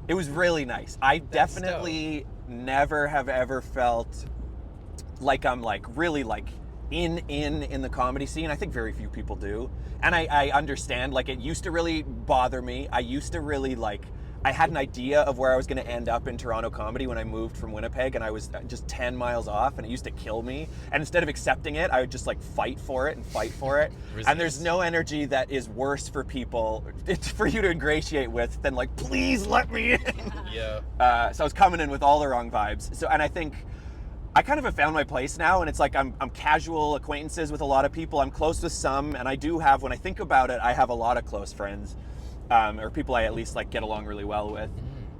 it was really nice. I definitely never have ever felt like I'm like really like in the comedy scene. I think very few people do, and I understand. Like, it used to really bother me. I used to really like, I had an idea of where I was going to end up in Toronto comedy when I moved from Winnipeg, and I was just 10 miles off, and it used to kill me. And instead of accepting it, I would just like fight for it. And there's no energy that is worse for people, it's for you to ingratiate with, than like, please let me in. Yeah. So I was coming in with all the wrong vibes. So, and I think I kind of have found my place now, and it's like I'm casual acquaintances with a lot of people. I'm close with some, and I do have, when I think about it, I have a lot of close friends, or people I at least like get along really well with.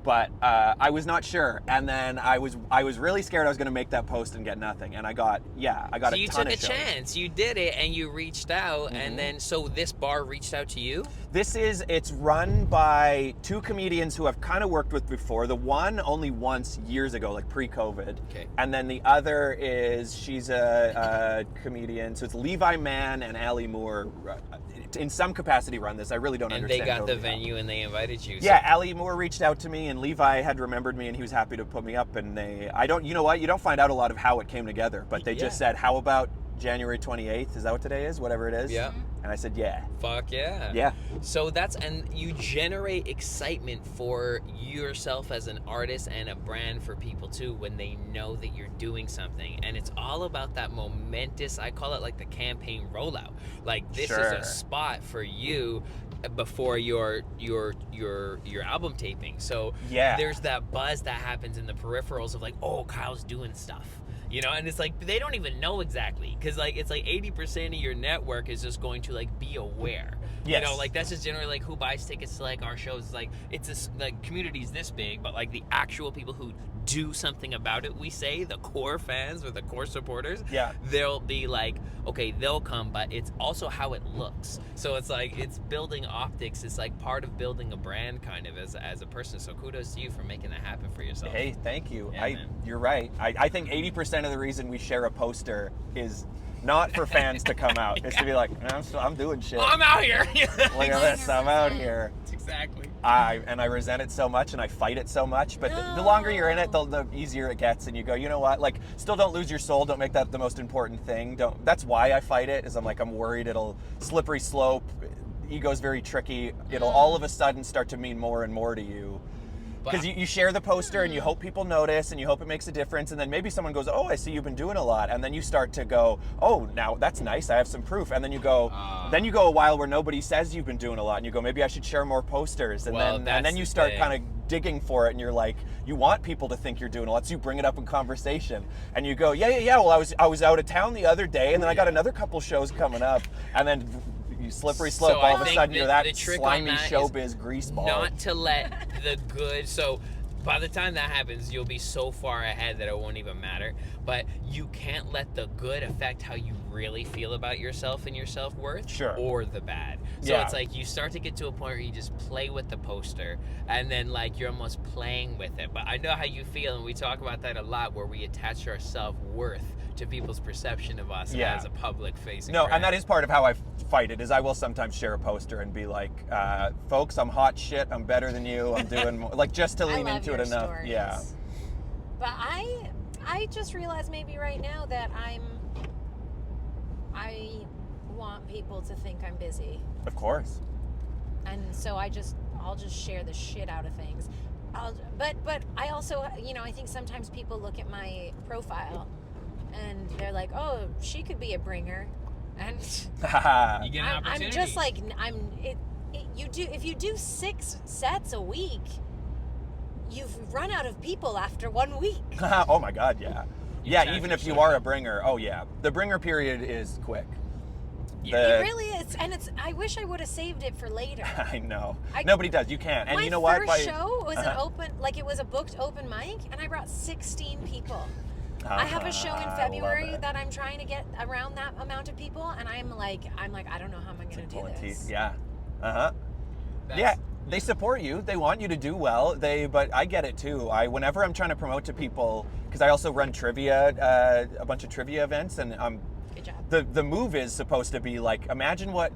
But I was not sure, and then I was really scared I was going to make that post and get nothing, and I got So a ton of shows. you took a chance, you did it, and you reached out, and then so this bar reached out to you? It's run by two comedians who I've kind of worked with before. The one only once years ago, like pre-COVID. Okay. And then the other she's a comedian. So it's Levi Mann and Allie Moore. In some capacity run this. I really don't And understand. they got totally the venue and they invited you. So Yeah, Allie Moore reached out to me, and Levi had remembered me, and he was happy to put me up. And you know what? You don't find out a lot of how it came together, but they just said, how about January 28th? Is that what today is? Whatever it is. Yeah. And I said, yeah. Fuck yeah. Yeah. So and you generate excitement for yourself as an artist and a brand for people too when they know that you're doing something. And it's all about that momentous, I call it like the campaign rollout. Like, this is a spot for you before your album taping. So there's that buzz that happens in the peripherals of like, oh, Kyle's doing stuff. You know, and it's like, they don't even know exactly, because like, it's like 80% of your network is just going to like be aware. Yes. You know, like, that's just generally like who buys tickets to like our shows. Like, it's this, like, community's this big, but like the actual people who do something about it, we say, the core fans or the core supporters, they'll be like, okay, they'll come, but it's also how it looks. So it's like, it's building optics. It's like part of building a brand kind of as a person. So kudos to you for making that happen for yourself. Hey, thank you. Yeah, You're right. I think 80% of the reason we share a poster is not for fans to come out. It's to be like, I'm doing shit. I'm out here. Look at this. I'm out here. Exactly. I resent it so much, and I fight it so much, but the longer you're in it, the easier it gets, and you go, you know what, like, still don't lose your soul, don't make that the most important thing. That's why I fight it, is I'm worried it'll slippery slope, ego's very tricky, it'll all of a sudden start to mean more and more to you. Because you share the poster and you hope people notice and you hope it makes a difference, and then maybe someone goes, oh, I see you've been doing a lot, and then you start to go, oh, now that's nice, I have some proof, and then you go a while where nobody says you've been doing a lot, and you go, maybe I should share more posters, and then you start kind of digging for it, and you're like, you want people to think you're doing a lot, so you bring it up in conversation, and you go, yeah, well, I was out of town the other day, and then I got another couple shows coming up, and then you slippery slope, So all of a I sudden think you're that that the trick slimy on that showbiz greaseball. Not to let the good, so by the time that happens, you'll be so far ahead that it won't even matter. But you can't let the good affect how you really feel about yourself and your self-worth, or the bad. So it's like, you start to get to a point where you just play with the poster, and then like you're almost playing with it. But I know how you feel, and we talk about that a lot, where we attach our self-worth to people's perception of us as a public facing brand. And that is part of how I fight it, is I will sometimes share a poster and be like, folks, I'm hot shit, I'm better than you, I'm doing more, like, just to lean into it enough. Stories. Yeah. But I just realized maybe right now that I want people to think I'm busy. Of course. And so I'll just share the shit out of things. But I also, I think sometimes people look at my profile and they're like, oh, she could be a bringer. And you get an opportunity. I'm just like, if you do 6 sets a week, you've run out of people after 1 week. Oh my God, yeah. Yeah, even if you are a bringer, the bringer period is quick. It really is, and I wish I would have saved it for later. I know. Nobody does. You can't. And you know what? My first show was an open, like it was a booked open mic, and I brought 16 people. I have a show in February that I'm trying to get around that amount of people, and I'm like, I don't know how I'm going to do this. Yeah. Yeah. They support you. They want you to do well. But I get it too. Whenever I'm trying to promote to people, because I also run trivia, a bunch of trivia events, and good job. The move is supposed to be like, imagine what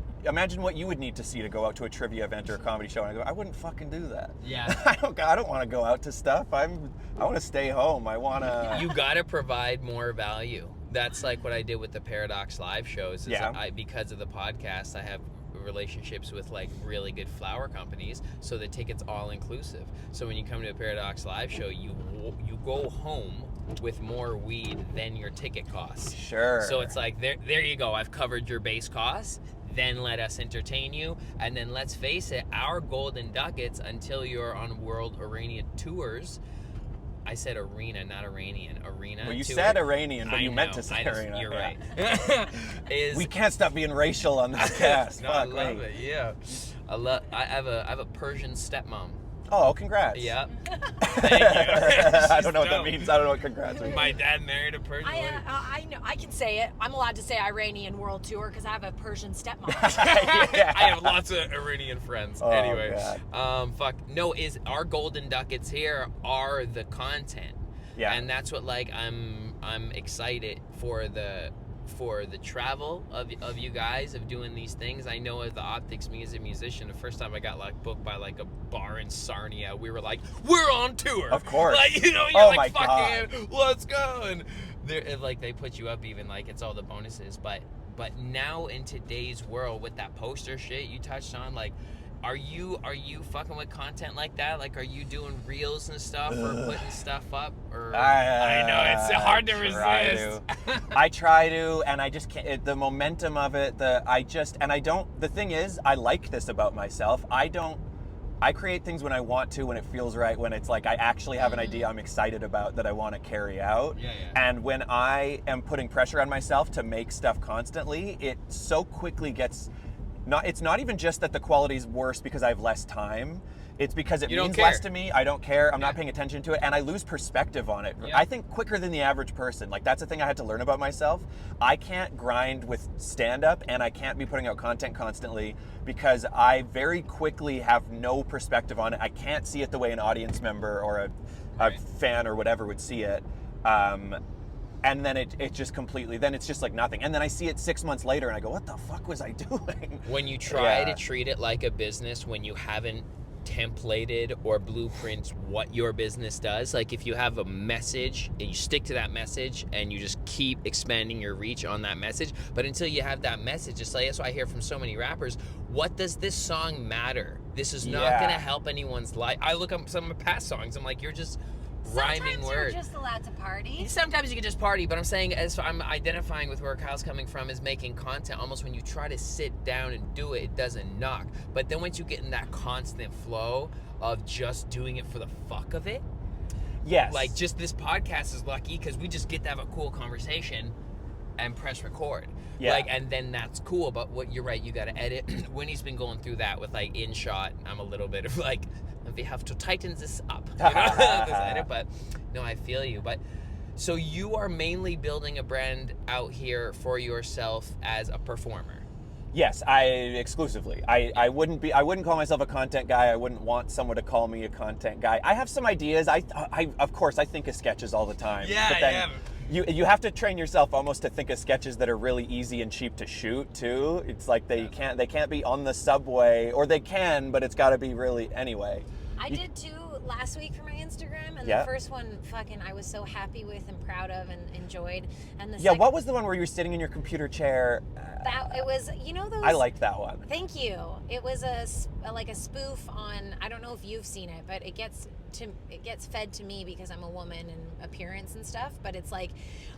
you would need to see to go out to a trivia event or a comedy show. And I go, I wouldn't fucking do that. Yeah. I don't want to go out to stuff. I want to stay home. I want to. You got to provide more value. That's like what I did with the Paradox live shows. Because of the podcast, I have relationships with like really good flower companies, so the ticket's all inclusive. So when you come to a Paradox live show, you go home with more weed than your ticket costs. Sure. So it's like there you go. I've covered your base costs. Then let us entertain you, and then let's face it, our golden ducats until you're on World Arena tours. I said arena, not Iranian. Arena. Well, you tour. said Iranian, but you meant to I say know, arena. You're right. We can't stop being racial on this cast. No, I love it. Yeah, I have a Persian stepmom. Oh, congrats. Yeah. Thank you. I don't know what that means. I don't know what congrats means. My dad married a Persian woman. I know. I can say it. I'm allowed to say Iranian World Tour because I have a Persian stepmom. Yeah. I have lots of Iranian friends. Oh, anyway, God. No, is our golden ducats here are the content. Yeah. And that's what I'm excited for the travel of you guys, of doing these things. I know as the optics me as a musician, the first time I got like booked by like a bar in Sarnia, we were like, we're on tour. Of course. Like, you're like, fucking, let's go. And they put you up even like it's all the bonuses. But now in today's world with that poster shit you touched on, like, are you fucking with content like that? Like, are you doing reels and stuff or putting stuff up? Or I know it's hard to resist. I try to, and I just can't. The momentum of it, the thing is, I like this about myself. I create things when I want to, when it feels right, when it's like I actually have an idea I'm excited about that I want to carry out. Yeah. And when I am putting pressure on myself to make stuff constantly, it so quickly gets. It's not even just that the quality's worse because I have less time. It's because it means less to me. I don't care. I'm not paying attention to it, and I lose perspective on it. Yeah. I think quicker than the average person. Like, that's the thing I had to learn about myself. I can't grind with stand-up, and I can't be putting out content constantly because I very quickly have no perspective on it. I can't see it the way an audience member or a fan or whatever would see it. And then it just completely, then it's just like nothing. And then I see it 6 months later and I go, what the fuck was I doing? When you try to treat it like a business, when you haven't templated or blueprints what your business does, like if you have a message and you stick to that message and you just keep expanding your reach on that message, but until you have that message, it's like, that's what I hear from so many rappers, what does this song matter? This is not going to help anyone's life. I look up some of my past songs, I'm like, you're just rhyming words. Sometimes you're just allowed to party. Sometimes you can just party, but I'm saying, as I'm identifying with where Kyle's coming from, is making content. Almost when you try to sit down and do it, it doesn't knock. But then once you get in that constant flow of just doing it for the fuck of it, yes. Like, just this podcast is lucky because we just get to have a cool conversation and press record. Yeah. Like, and then that's cool. But what you're right, you got to edit. Winnie's been going through that with like InShot. I'm a little bit of like, we have to tighten this up. You know? This edit, but no, I feel you. But so you are mainly building a brand out here for yourself as a performer. Yes, exclusively. I wouldn't call myself a content guy. I wouldn't want someone to call me a content guy. I have some ideas. I of course I think of sketches all the time. Yeah, but then you have to train yourself almost to think of sketches that are really easy and cheap to shoot too. It's like they can't be on the subway, or they can, but it's got to be really anyway. I did two last week for my Instagram, and the first one I was so happy with and proud of and enjoyed. And the second, what was the one where you were sitting in your computer chair? It was, those. I liked that one. Thank you. It was a spoof on, I don't know if you've seen it, but it gets fed to me because I'm a woman and appearance and stuff. But it's like,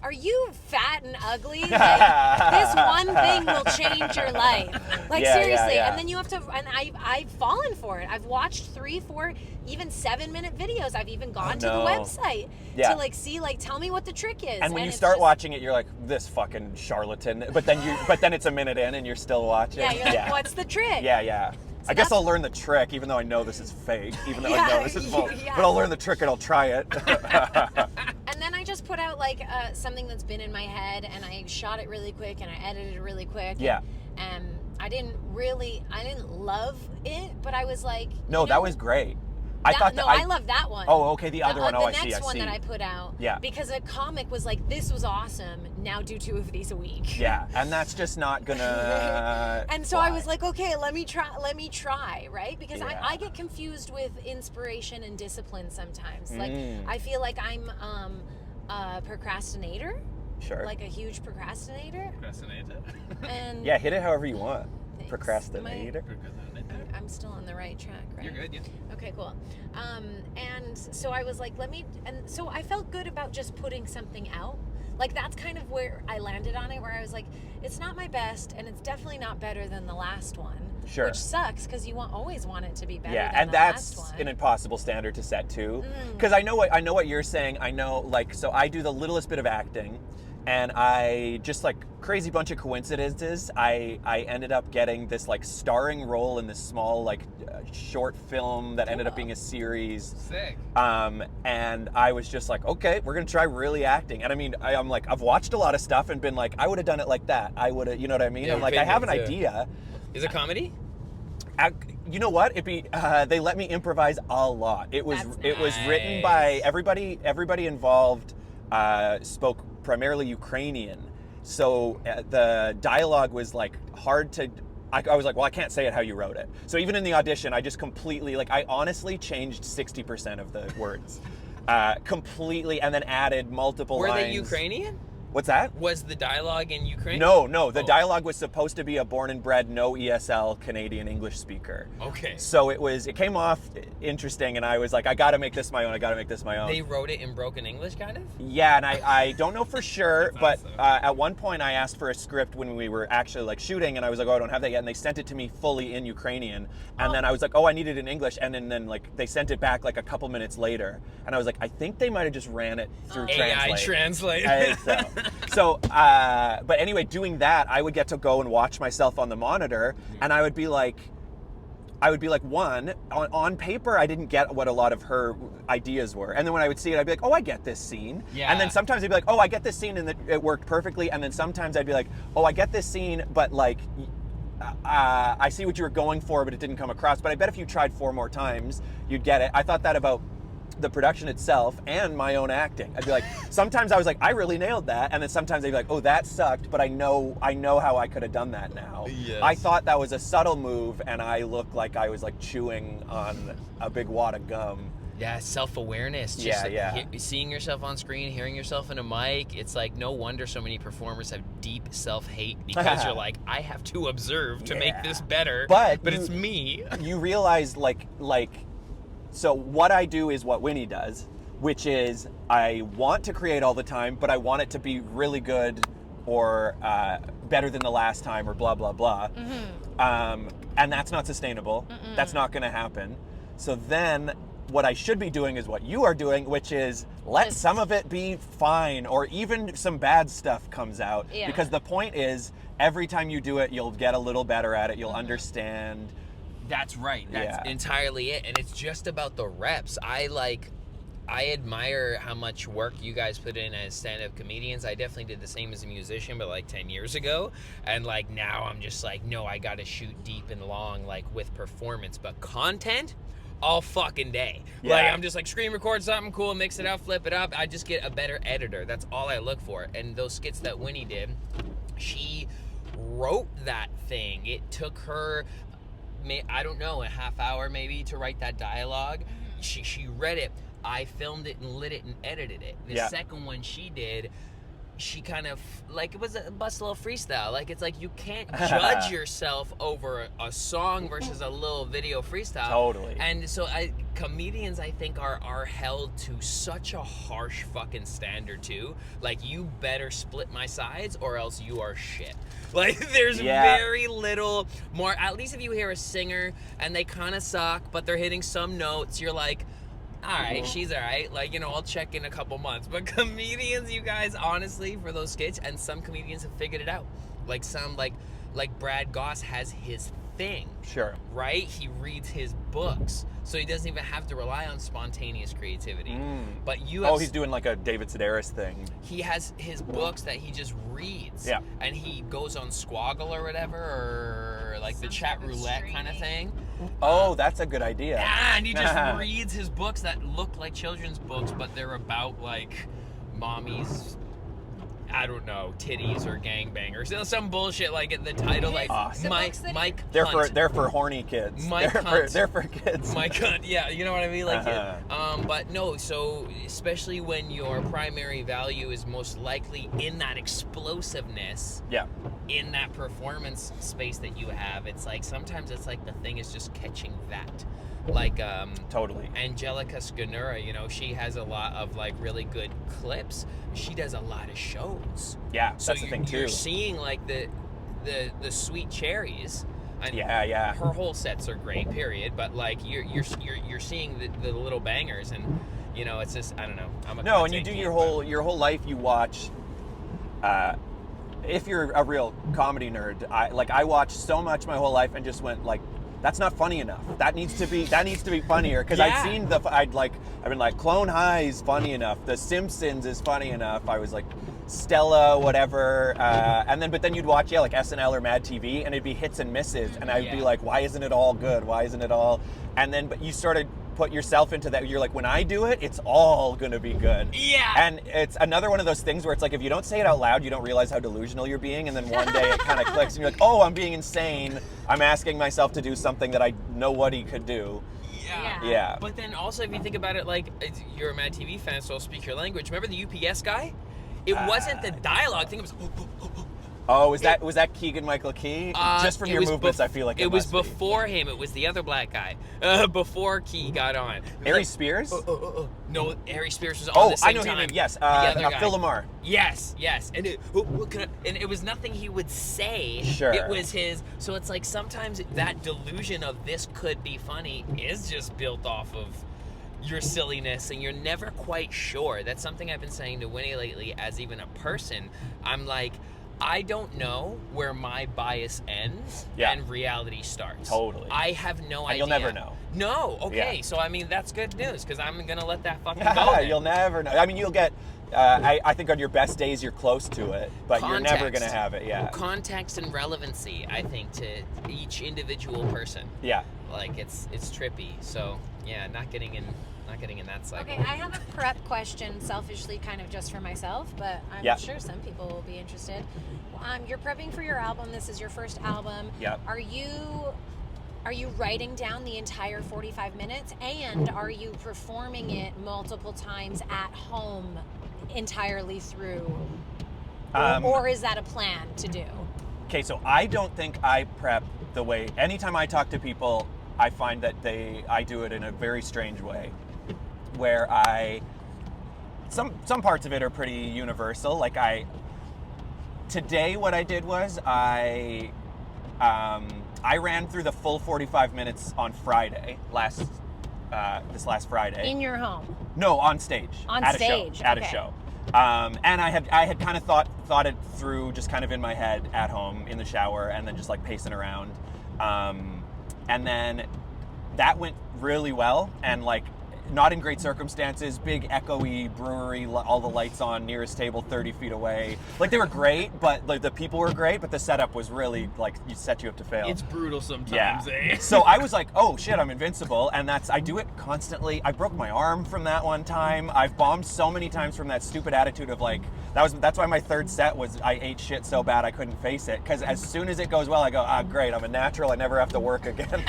are you fat and ugly? Like, this one thing will change your life. Like, seriously. Yeah. And then you have to, and I've fallen for it. I've watched 3, 4, even 7-minute videos. I've even gone to the website to like see, like, tell me what the trick is. And when you start watching it, you're like, this fucking charlatan. But then it's a minute in and you're still watching. Yeah, you're like, what's the trick? Yeah. I guess I'll learn the trick, even though I know this is fake, even though I know this is false. Yeah. But I'll learn the trick and I'll try it. And then I just put out like something that's been in my head, and I shot it really quick, and I edited it really quick. Yeah. And I didn't love it, but I was like, no, that was great. I love that one. Oh, okay, the other one. Oh, I see. The next one that I put out. Yeah. Because a comic was like, this was awesome. Now do 2 of these a week. Yeah, and that's just not gonna. And so I was like, okay, let me try, right? Because I get confused with inspiration and discipline sometimes. Like, I feel like I'm a procrastinator. Sure. Like a huge procrastinator. And yeah, hit it however you want. Thanks. Procrastinator. I'm still on the right track, right? You're good, yeah. Okay, cool. And so I was like, so I felt good about just putting something out. Like, that's kind of where I landed on it, where I was like, it's not my best, and it's definitely not better than the last one. Sure. Which sucks, because you always want it to be better Yeah, than and the that's last one. an impossible standard to set too. Because I know what you're saying. I know, like, so I do the littlest bit of acting, and I just, like, crazy bunch of coincidences, I ended up getting this, like, starring role in this small, like, short film that ended up being a series. Sick. And I was just like, okay, we're gonna try really acting. And I mean, I'm like, I've watched a lot of stuff and been like, I would have done it like that. I would have, you know what I mean? Yeah, I'm like, I have an idea. Is it comedy? You know what? They let me improvise a lot. It was written by everybody involved. Spoke primarily Ukrainian, so the dialogue was like hard to. I was like, well, I can't say it how you wrote it. So even in the audition, I just completely, like, I honestly changed 60% of the words, completely, and then added multiple lines. Were they Ukrainian? What's that? Was the dialogue in Ukrainian? No. The dialogue was supposed to be a born and bred, no ESL Canadian English speaker. Okay. So it came off interesting, and I was like, I got to make this my own. They wrote it in broken English, kind of? Yeah, and I don't know for sure, but awesome. at one point I asked for a script when we were actually, like, shooting, and I was like, oh, I don't have that yet, and they sent it to me fully in Ukrainian, and then I was like, oh, I need it in English, and then like they sent it back like a couple minutes later, and I was like, I think they might have just ran it through AI Translate. translate. I think so. But anyway, doing that, I would get to go and watch myself on the monitor, and I would be like, one, on paper, I didn't get what a lot of her ideas were. And then when I would see it, I'd be like, oh, I get this scene. Yeah. And then sometimes I'd be like, oh, I get this scene, and it worked perfectly. And then sometimes I'd be like, oh, I get this scene, but, like, I see what you were going for, but it didn't come across. But I bet if you tried 4 more times, you'd get it. I thought that about the production itself and my own acting. I'd be like, sometimes I was like, I really nailed that, and then sometimes I'd be like, oh, that sucked, but I know how I could have done that now. Yes. I thought that was a subtle move, and I looked like I was, like, chewing on a big wad of gum. Yeah, self-awareness. Just seeing yourself on screen, hearing yourself in a mic. It's like, no wonder so many performers have deep self-hate, because you're like, I have to observe to make this better, but it's me. You realize, like, so what I do is what Winnie does, which is I want to create all the time, but I want it to be really good or better than the last time or blah, blah, blah. And that's not sustainable. That's not going to happen. So then what I should be doing is what you are doing, which is let some of it be fine, or even some bad stuff comes out. Yeah. Because the point is, every time you do it, you'll get a little better at it. You'll understand. That's right. That's entirely it. And it's just about the reps. I admire how much work you guys put in as stand-up comedians. I definitely did the same as a musician, but like 10 years ago. And like now I'm just like, no, I got to shoot deep and long, like with performance, but content all fucking day. Yeah. Like I'm just like, screen record something cool, mix it up, flip it up. I just get a better editor. That's all I look for. And those skits that Winnie did, she wrote that thing. It took her, I don't know, a half hour maybe to write that dialogue. She read it. I filmed it and lit it and edited it. The second one she did, she kind of, like, it was a bust little freestyle. Like, it's like you can't judge yourself over a song versus a little video freestyle. Totally. And so comedians, I think, are held to such a harsh fucking standard too. Like, you better split my sides or else you are shit. Like, there's very little more. At least if you hear a singer and they kind of suck, but they're hitting some notes, you're like, all right, she's all right. Like, you know, I'll check in a couple months. But comedians, you guys, honestly, for those skits, and some comedians have figured it out. Like Brad Goss has his thing. Sure. Right? He reads his books. So he doesn't even have to rely on spontaneous creativity. But you have... Oh, he's doing like a David Sedaris thing. He has his books that he just reads. Yeah. And he goes on Squoggle or whatever, or like Some the chat type of roulette kind of streaming. thing. Oh, that's a good idea. Yeah, and he just reads his books that look like children's books, but they're about like mommy's, I don't know, titties or gangbangers, some bullshit like the title, like Awesome. Mike They're Hunt. for horny kids. Mike they're Hunt. they're for kids. Mike Hunt, yeah, you know what I mean, like. Uh-huh. But no, so especially when your primary value is most likely in that explosiveness. Yeah. In that performance space that you have, it's like sometimes it's like the thing is just catching that. Like Totally. Angelica Scanura, you know, she has a lot of like really good clips. She does a lot of shows. Yeah, So that's the thing you're too. seeing like the sweet cherries. And Yeah. her whole sets are great, period. But like you're seeing the little bangers, and you know, it's just, I don't know. I'm a No, and you content do geek, your whole life you watch. If you're a real comedy nerd, I watched so much my whole life and just went like, that's not funny enough. That needs to be funnier, because Yeah. I've seen I've been like, Clone High is funny enough. The Simpsons is funny enough. I was like, Stella, whatever, but then you'd watch like SNL or Mad TV, and it'd be hits and misses, and I'd be Yeah. like, why isn't it all good? Why isn't it all? And then but you started put yourself into that. You're like, when I do it, it's all gonna be good. Yeah. And it's another one of those things where it's like, if you don't say it out loud, you don't realize how delusional you're being, and then one day it kind of clicks, and you're like, oh, I'm being insane. I'm asking myself to do something that I nobody could do. Yeah. But then also, if you think about it, like, you're a Mad TV fan, so I'll speak your language. Remember the UPS guy? It wasn't the dialogue thing. It was. Oh, was that Keegan-Michael Key? Just from your movements, I feel like it was must be. before him. It was the other black guy. Before Key got on. Harry Spears? No, Harry Spears was on the same I know time. who you mean. Yes, The other guy. Phil Lamar. Yes, and it was nothing he would say. Sure. It was his. So it's like sometimes that delusion of this could be funny is just built off of your silliness, and you're never quite sure. That's something I've been saying to Winnie lately. As even a person, I'm like, I don't know where my bias ends and reality starts. Totally. I have no idea. You'll never know. No. Okay. Yeah. So I mean, that's good news, because I'm gonna let that fucking go. Then. You'll never know. I mean, you'll get. I think on your best days you're close to it, but you're never gonna have it. Yeah. Context and relevancy, I think, to each individual person. Yeah. Like it's trippy. So yeah, not getting in that cycle. Okay, I have a prep question, selfishly, kind of just for myself, but I'm sure some people will be interested. You're prepping for your album. This is your first album. Yep. Are you writing down the entire 45 minutes, and are you performing it multiple times at home entirely through? Or is that a plan to do? Okay, so I don't think I prep the way. Anytime I talk to people, I find that I do it in a very strange way, where some parts of it are pretty universal. Like today, what I did was I ran through the full 45 minutes on Friday, this last Friday. In your home? No, on stage. On stage. At a show. And I had kind of thought it through, just kind of in my head at home in the shower, and then just like pacing around. And then that went really well, and like not in great circumstances, big echoey brewery, all the lights on, nearest table 30 feet away. Like they were great, but like the people were great, but the setup was really like, you set you up to fail. It's brutal sometimes, eh? So I was like, oh shit, I'm invincible, and I do it constantly. I broke my arm from that one time. I've bombed so many times from that stupid attitude of like, that's why my third set was I ate shit so bad I couldn't face it, because as soon as it goes well, I go, great, I'm a natural, I never have to work again.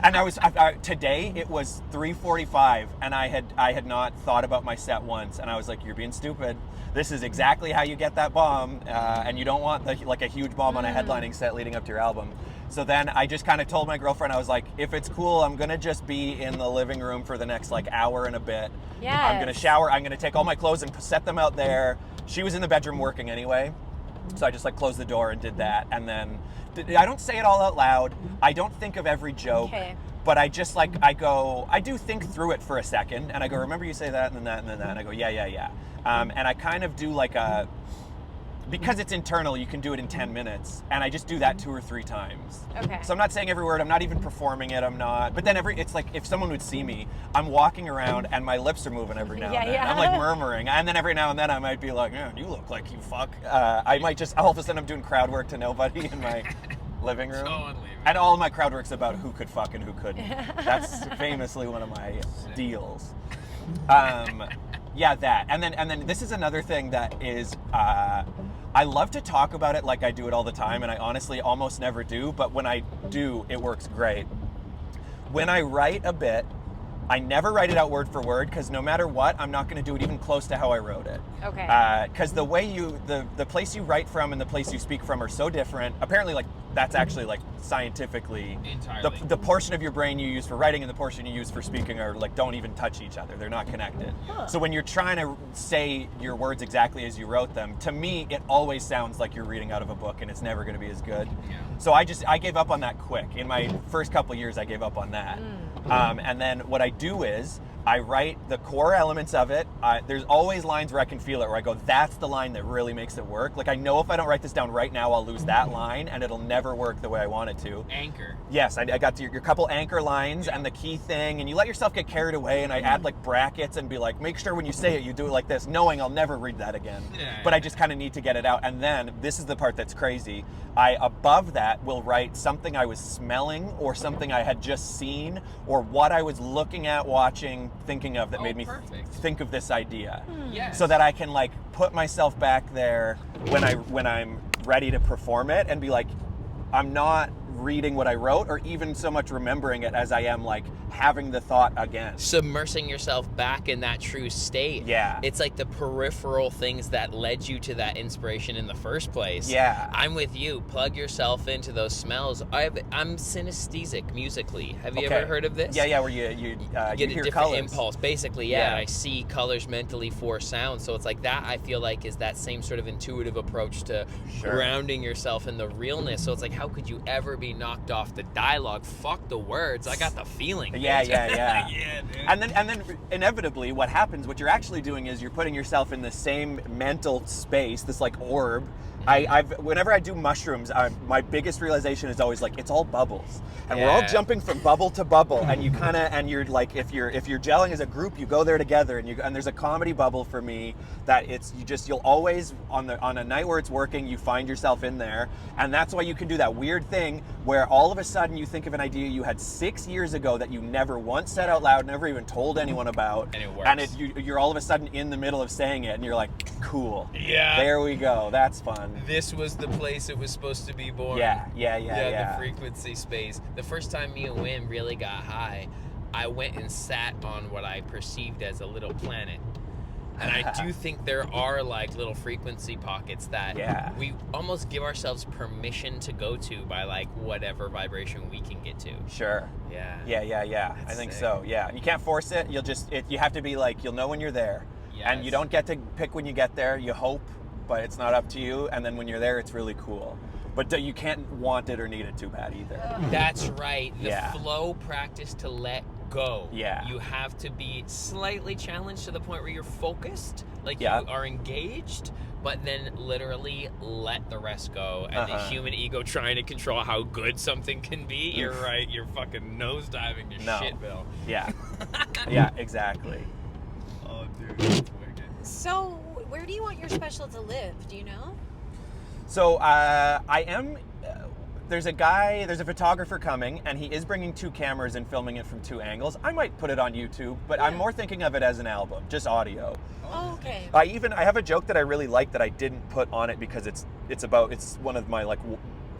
And today it was 3:45, and I had not thought about my set once, and I was like, you're being stupid. This is exactly how you get that bomb, and you don't want a huge bomb on a headlining set leading up to your album. So then I just kind of told my girlfriend, I was like, if it's cool, I'm gonna just be in the living room for the next like hour and a bit. Yes. I'm gonna shower, I'm gonna take all my clothes and set them out there. She was in the bedroom working anyway, so I just like closed the door and did that, and then I don't say it all out loud. I don't think of every joke. Okay. But I just like, I do think through it for a second, and I go, remember you say that, and then that, and then that, and I go, yeah. And I kind of do like because it's internal, you can do it in 10 minutes, and I just do that 2 or 3 times. Okay. So I'm not saying every word, I'm not even performing it, I'm not. But then it's like if someone would see me, I'm walking around and my lips are moving every now and then. Yeah. I'm like murmuring, and then every now and then I might be like, "Man, you look like you fuck." I might just all of a sudden I'm doing crowd work to nobody in my living room. Totally. And all of my crowd work's about who could fuck and who couldn't. That's famously one of my deals. Yeah, that. And then this is another thing that is, I love to talk about it like I do it all the time, and I honestly almost never do, but when I do, it works great. When I write a bit, I never write it out word for word, because no matter what, I'm not going to do it even close to how I wrote it. Okay. Because the way the place you write from and the place you speak from are so different. Apparently, like, that's actually, like, scientifically, Entirely. the portion of your brain you use for writing and the portion you use for speaking are, like, don't even touch each other. They're not connected. Huh. So when you're trying to say your words exactly as you wrote them, to me, it always sounds like you're reading out of a book, and it's never going to be as good. Yeah. So I gave up on that quick. In my first couple of years, I gave up on that. And then what I do is I write the core elements of it. There's always lines where I can feel it, where I go, that's the line that really makes it work. Like, I know if I don't write this down right now, I'll lose that line, and it'll never work the way I want it to. Anchor. Yes, I got your couple anchor lines and the key thing, and you let yourself get carried away, and I add, like, brackets and be like, make sure when you say it, you do it like this, knowing I'll never read that again. Yeah. But I just kind of need to get it out. And then, this is the part that's crazy, I, above that, will write something I was smelling, or something I had just seen, or what I was looking at, watching, thinking of that made me perfect. think of this idea. Yes. So that I can, like, put myself back there when I'm ready to perform it and be like, I'm not reading what I wrote or even so much remembering it as I am, like, having the thought again. Submersing yourself back in that true state. Yeah. It's like the peripheral things that led you to that inspiration in the first place. Yeah. I'm with you. Plug yourself into those smells. I'm synesthetic musically. Have you Okay. ever heard of this? Yeah, where you Get a hear different colors. impulse. Basically, Yeah. I see colors mentally for sound. So it's like that, I feel like, is that same sort of intuitive approach to Sure. grounding yourself in the realness. So it's like, how could you ever be knocked off the dialogue? Fuck the words. I got the feeling. Yeah. Yeah, dude. And then inevitably what happens, what you're actually doing is you're putting yourself in the same mental space, this, like, orb. Whenever I do mushrooms, my biggest realization is always, like, it's all bubbles, and we're all Yeah. jumping from bubble to bubble, and you're like, if you're gelling as a group, you go there together, and there's a comedy bubble for me that you'll always on a night where it's working, you find yourself in there, and that's why you can do that weird thing where all of a sudden you think of an idea you had 6 years ago that you never once said out loud, never even told anyone about, And it works. and you're all of a sudden in the middle of saying it, and you're like, cool, Yeah. there we go, that's fun. This was the place it was supposed to be born. Yeah. The frequency space. The first time me and Wim really got high, I went and sat on what I perceived as a little planet. And I do think there are, like, little frequency pockets that we almost give ourselves permission to go to by, like, whatever vibration we can get to. Sure. Yeah. Yeah. I think so. Yeah. You can't force it. You have to be like, you'll know when you're there. And you Yes. don't get to pick when you get there. You hope, but it's not up to you. And then when you're there, it's really cool. But you can't want it or need it too bad either. That's right. The Yeah. flow practice to let go. Yeah. You have to be slightly challenged to the point where you're focused, like Yeah. you are engaged, but then literally let the rest go. And the Uh-huh. human ego trying to control how good something can be, you're Oof. right, you're fucking nosediving your No. shit, Bill. Yeah. Yeah, exactly. Oh, dude, that's wicked. So, where do you want your special to live? Do you know? So there's a photographer coming, and he is bringing 2 cameras and filming it from 2 angles. I might put it on YouTube, but I'm more thinking of it as an album, just audio. Oh, okay. I have a joke that I really like that I didn't put on it because it's one of my, like,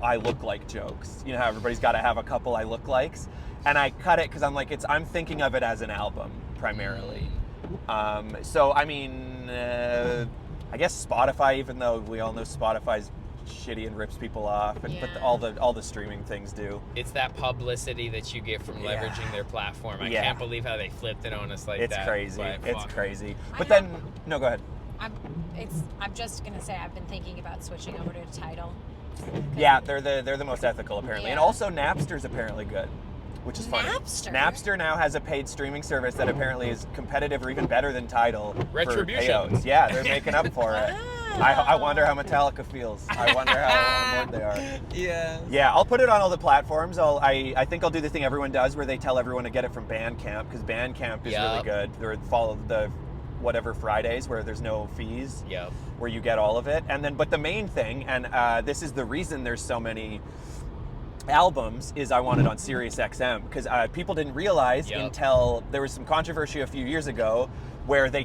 I look like jokes. You know how everybody's got to have a couple I look likes, and I cut it because I'm like, I'm thinking of it as an album primarily. So I mean, I guess Spotify, even though we all know Spotify's shitty and rips people off, but Yeah. all the streaming things do. It's that publicity that you get from Yeah. leveraging their platform. I Yeah. can't believe how they flipped it on us like It's that. crazy. but It's fuck. crazy. I But have- then, no, go ahead. I'm just gonna say I've been thinking about switching over to Tidal. Yeah, they're the most ethical apparently, and Yeah. also Napster's apparently good, which is funny. Napster? Napster now has a paid streaming service that apparently is competitive or even better than Tidal for Retribution. payouts. Yeah, they're making up for it. I wonder how Metallica feels. I wonder how on board they are. Yeah. Yeah, I'll put it on all the platforms. I think I'll do the thing everyone does where they tell everyone to get it from Bandcamp, because Bandcamp is really good. Or follow the whatever Fridays where there's no fees. Yep. Where you get all of it. And then, but the main thing, and this is the reason there's so many albums, is I want it on Sirius XM, because people didn't realize until there was some controversy a few years ago where they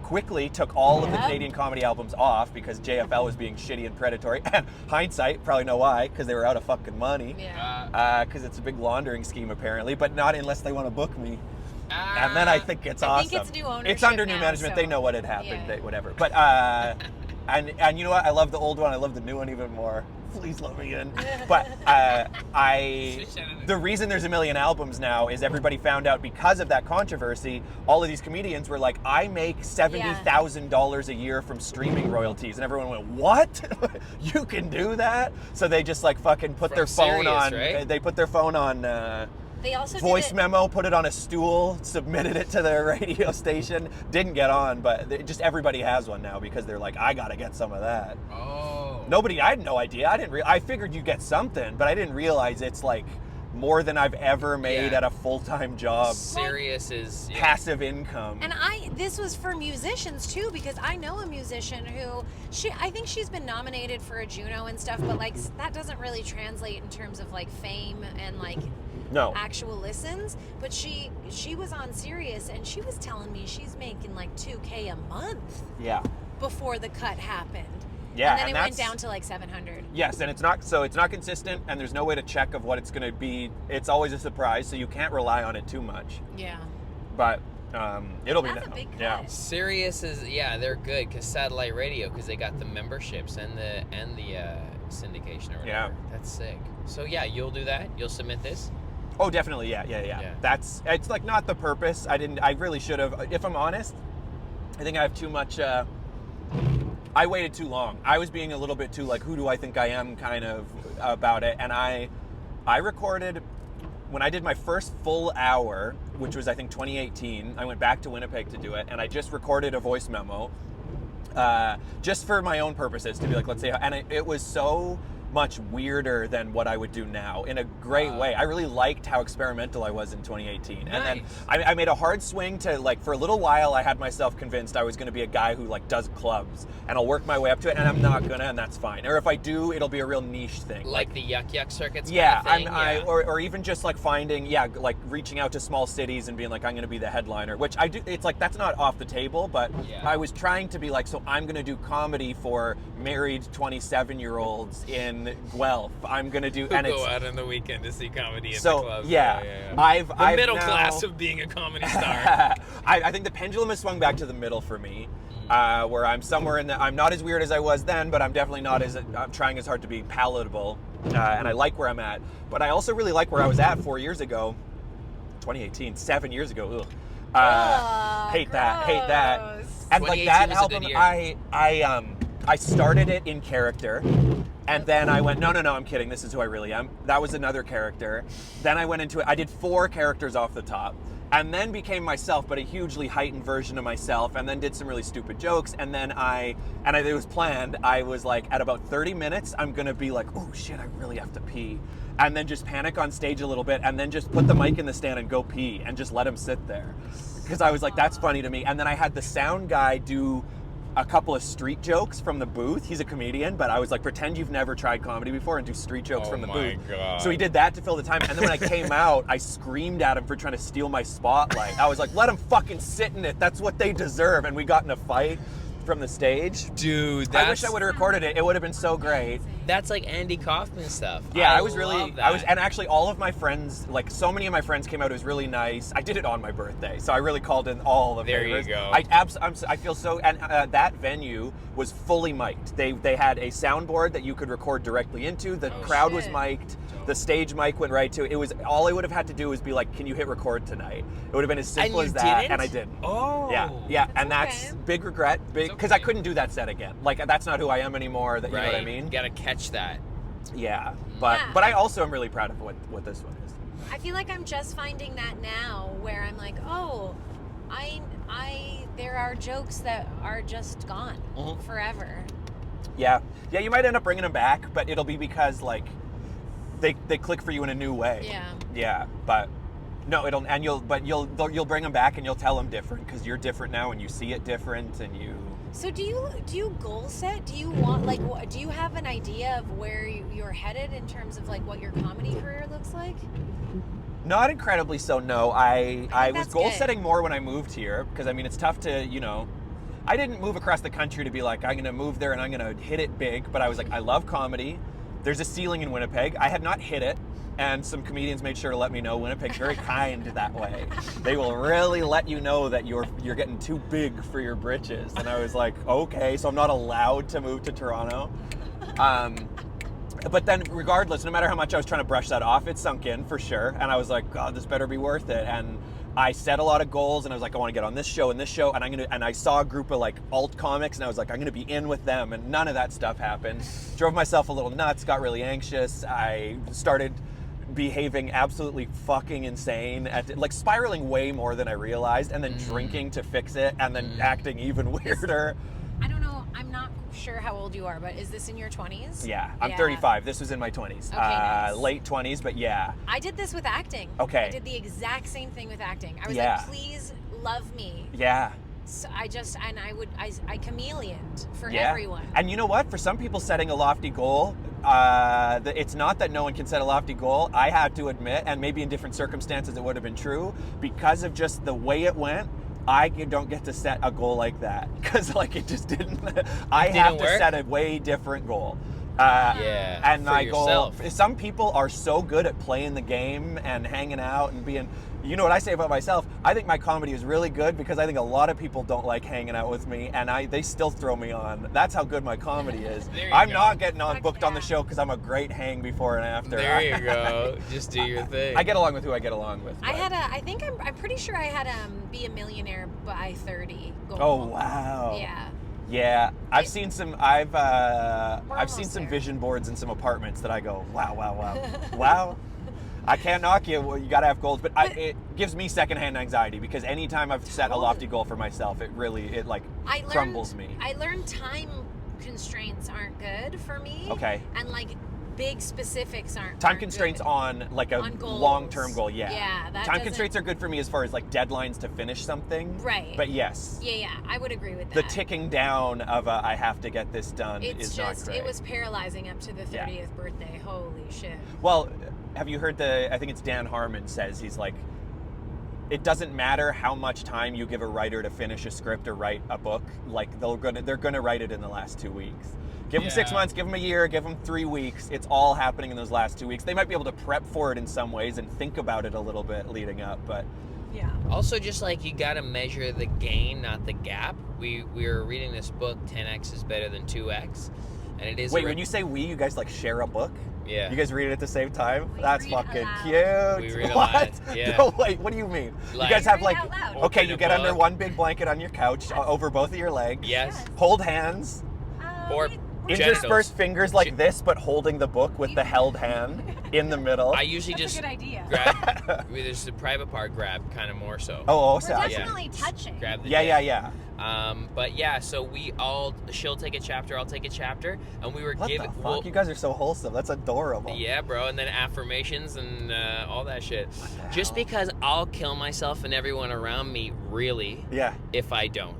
quickly took all of the Canadian comedy albums off because JFL was being shitty and predatory. And hindsight, probably know why, because they were out of fucking money. Yeah. Because it's a big laundering scheme apparently, but not unless they want to book me. And then I think it's awesome. I think it's new ownership. It's under new now, management. so. They know what had happened. Whatever. But and you know what? I love the old one. I love the new one even more. Please let me in. But the reason there's a million albums now is everybody found out because of that controversy. All of these comedians were like, I make $70,000 a year from streaming royalties, and everyone went, what? You can do that? So they just like fucking put their phone on. Right? They put their phone on. They also voice memo, put it on a stool, submitted it to their radio station. Didn't get on, but just everybody has one now because they're like, I gotta get some of that. Oh. I had no idea. I figured you get something, but I didn't realize it's like more than I've ever made at a full-time job. Serious is passive income. And this was for musicians too, because I know a musician who I think she's been nominated for a Juno and stuff, but like that doesn't really translate in terms of like fame and like actual listens. But she was on Sirius and she was telling me she's making like $2,000 a month. Yeah. Before the cut happened. Yeah, and then it went down to like 700. Yes, and it's not consistent, and there's no way to check of what it's going to be. It's always a surprise, so you can't rely on it too much. Yeah. But it'll be That's a big cut. Yeah. Sirius is they're good because satellite radio, because they got the memberships and the syndication or whatever. Yeah. That's sick. So yeah, you'll do that. You'll submit this. Oh, definitely. Yeah. It's like not the purpose. I really should have. If I'm honest, I think I have too much. I waited too long. I was being a little bit too like, who do I think I am kind of about it. And I recorded, when I did my first full hour, which was I think 2018, I went back to Winnipeg to do it, and I just recorded a voice memo just for my own purposes to be like, let's say, and it was so much weirder than what I would do now in a great way. I really liked how experimental I was in 2018. Nice. And then I made a hard swing to like, for a little while I had myself convinced I was going to be a guy who like does clubs, and I'll work my way up to it, and I'm not gonna, and that's fine. Or if I do, it'll be a real niche thing. Like the yuck circuits yeah, kind of thing? or even just like finding, like reaching out to small cities and being like, I'm going to be the headliner, which I do. It's like, that's not off the table, but I was trying to be like, so I'm going to do comedy for married 27-year-olds in Guelph. I'm going to do, and go out on the weekend to see comedy at so, the clubs. Yeah. The middle class of being a comedy star. I think the pendulum has swung back to the middle for me. Where I'm somewhere in the, I'm not as weird as I was then, but I'm definitely not I'm trying as hard to be palatable, and I like where I'm at. But I also really like where I was at 4 years ago, 2018, 7 years ago. Hate that. And like that album, I started it in character, and then I went, no, I'm kidding, this is who I really am. That was another character. Then I went into it, I did 4 characters off the top, and then became myself, but a hugely heightened version of myself, and then did some really stupid jokes, and then it was planned, I was like, at about 30 minutes, I'm gonna be like, oh shit, I really have to pee. And then just panic on stage a little bit, and then just put the mic in the stand and go pee, and just let him sit there. Because I was like, that's funny to me. And then I had the sound guy do a couple of street jokes from the booth. He's a comedian, but I was like, pretend you've never tried comedy before and do street jokes from the booth. God. So he did that to fill the time. And then when I came out, I screamed at him for trying to steal my spotlight. I was like, let him fucking sit in it. That's what they deserve. And we got in a fight from the stage. Dude, I wish I would have recorded it. It would have been so great. That's like Andy Kaufman stuff. Yeah, and actually all of my friends, like so many of my friends came out. It was really nice. I did it on my birthday, so I really called in all the favors. There you go. I feel so, and that venue was fully mic'd. They had a soundboard that you could record directly into. The crowd was mic'd. The stage mic went right to it. It was, all I would have had to do was be like, can you hit record tonight? It would have been as simple as that, and I didn't. Oh. Yeah, and that's big regret, because I couldn't do that set again. Like, that's not who I am anymore. You know what I mean? You gotta catch that. Yeah, but I also am really proud of what this one is. I feel like I'm just finding that now, where I'm like, oh, I there are jokes that are just gone forever. Yeah, you might end up bringing them back, but it'll be because like they click for you in a new way. Yeah, but no, you'll bring them back and you'll tell them different because you're different now and you see it different and you. So do you goal set? Do you want do you have an idea of where you're headed in terms of like what your comedy career looks like? Not incredibly so, no. I was goal good. setting more when I moved here because I mean it's tough to, I didn't move across the country to be like, I'm going to move there and I'm going to hit it big, but I was like, I love comedy. There's a ceiling in Winnipeg. I had not hit it, and some comedians made sure to let me know. Winnipeg's very kind that way. They will really let you know that you're getting too big for your britches. And I was like, okay, so I'm not allowed to move to Toronto. But then regardless, no matter how much I was trying to brush that off, it sunk in for sure. And I was like, God, this better be worth it. And I set a lot of goals and I was like, I want to get on this show and this show. And I saw a group of like alt comics and I was like, I'm going to be in with them. And none of that stuff happened. Drove myself a little nuts, got really anxious. I started behaving absolutely fucking insane, like spiraling way more than I realized, and then drinking to fix it, and then acting even weirder. I don't know. I'm not sure how old you are, but is this in your 20s? Yeah, I'm 35. This was in my 20s. Okay, nice. Late 20s, but yeah. I did this with acting. Okay. I did the exact same thing with acting. I was Yeah. like, please love me. Yeah. So I chameleoned for Yeah. everyone. And you know what? For some people, setting a lofty goal, it's not that no one can set a lofty goal. I had to admit, and maybe in different circumstances it would have been true, because of just the way it went, I don't get to set a goal like that. Because like it just didn't. I have to set a way different goal. And for my yourself. goal, some people are so good at playing the game and hanging out and being, you know what I say about myself, I think my comedy is really good because I think a lot of people don't like hanging out with me and they still throw me on. That's how good my comedy is. I'm not getting booked on the show because I'm a great hang before and after. There you go. Just do your thing. I get along with who I get along with. I'm pretty sure I had be a millionaire by 30 goal. Oh, wow. Yeah. Yeah, I've seen some almost there. vision boards in some apartments that I go, wow. I can't knock you. You got to have goals, but it gives me secondhand anxiety because anytime I've set a lofty goal for myself, it crumbles me. I learned time constraints aren't good for me. Okay. And like big specifics aren't Time constraints good. on like a On goals. long-term goal, yeah. Yeah, that Time constraints are good for me as far as like deadlines to finish something. Right. But yes. Yeah, I would agree with that. The ticking down of I have to get this done is not great. It was paralyzing up to the 30th birthday. Holy shit. Well, have you heard I think it's Dan Harmon says, he's like, it doesn't matter how much time you give a writer to finish a script or write a book, like they're gonna write it in the last 2 weeks. Give them 6 months, give them a year, give them 3 weeks. It's all happening in those last 2 weeks. They might be able to prep for it in some ways and think about it a little bit leading up, but yeah. Also, just like you got to measure the gain, not the gap. We were reading this book, 10x is better than 2x, and it is. Wait, when you say you guys like share a book? Yeah. You guys read it at the same time? We That's read fucking aloud. cute. We read What? aloud, yeah. No, wait, what do you mean? Like- You guys have We like, read out loud. okay, Open you a get under book. one big blanket on your couch over both of your legs. Yes. Hold hands. Or we're genitals. Intersperse fingers like this, but holding the book with the held hand in the middle. I usually That's just a good idea. grab. There's the private part grab, kind of more so. Oh, We're so definitely touching. Grab the yeah. But yeah, so she'll take a chapter, I'll take a chapter, and we were What given. the fuck? You guys are so wholesome. That's adorable. Yeah, bro, and then affirmations and all that shit. the Just hell? because I'll kill myself and everyone around me, really, Yeah. if I don't.